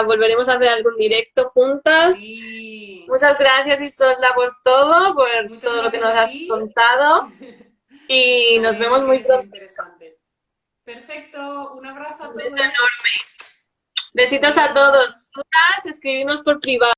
Volveremos a hacer algún directo juntas. Sí. Muchas gracias, Isolda, por Muchas todo lo que gracias nos a has ti. contado y Me nos alegro vemos muy que sea pronto. interesante. Perfecto. Un abrazo a Un beso todos. enorme. Besitos a todos. Adiós. Dudas, escribirnos por privado.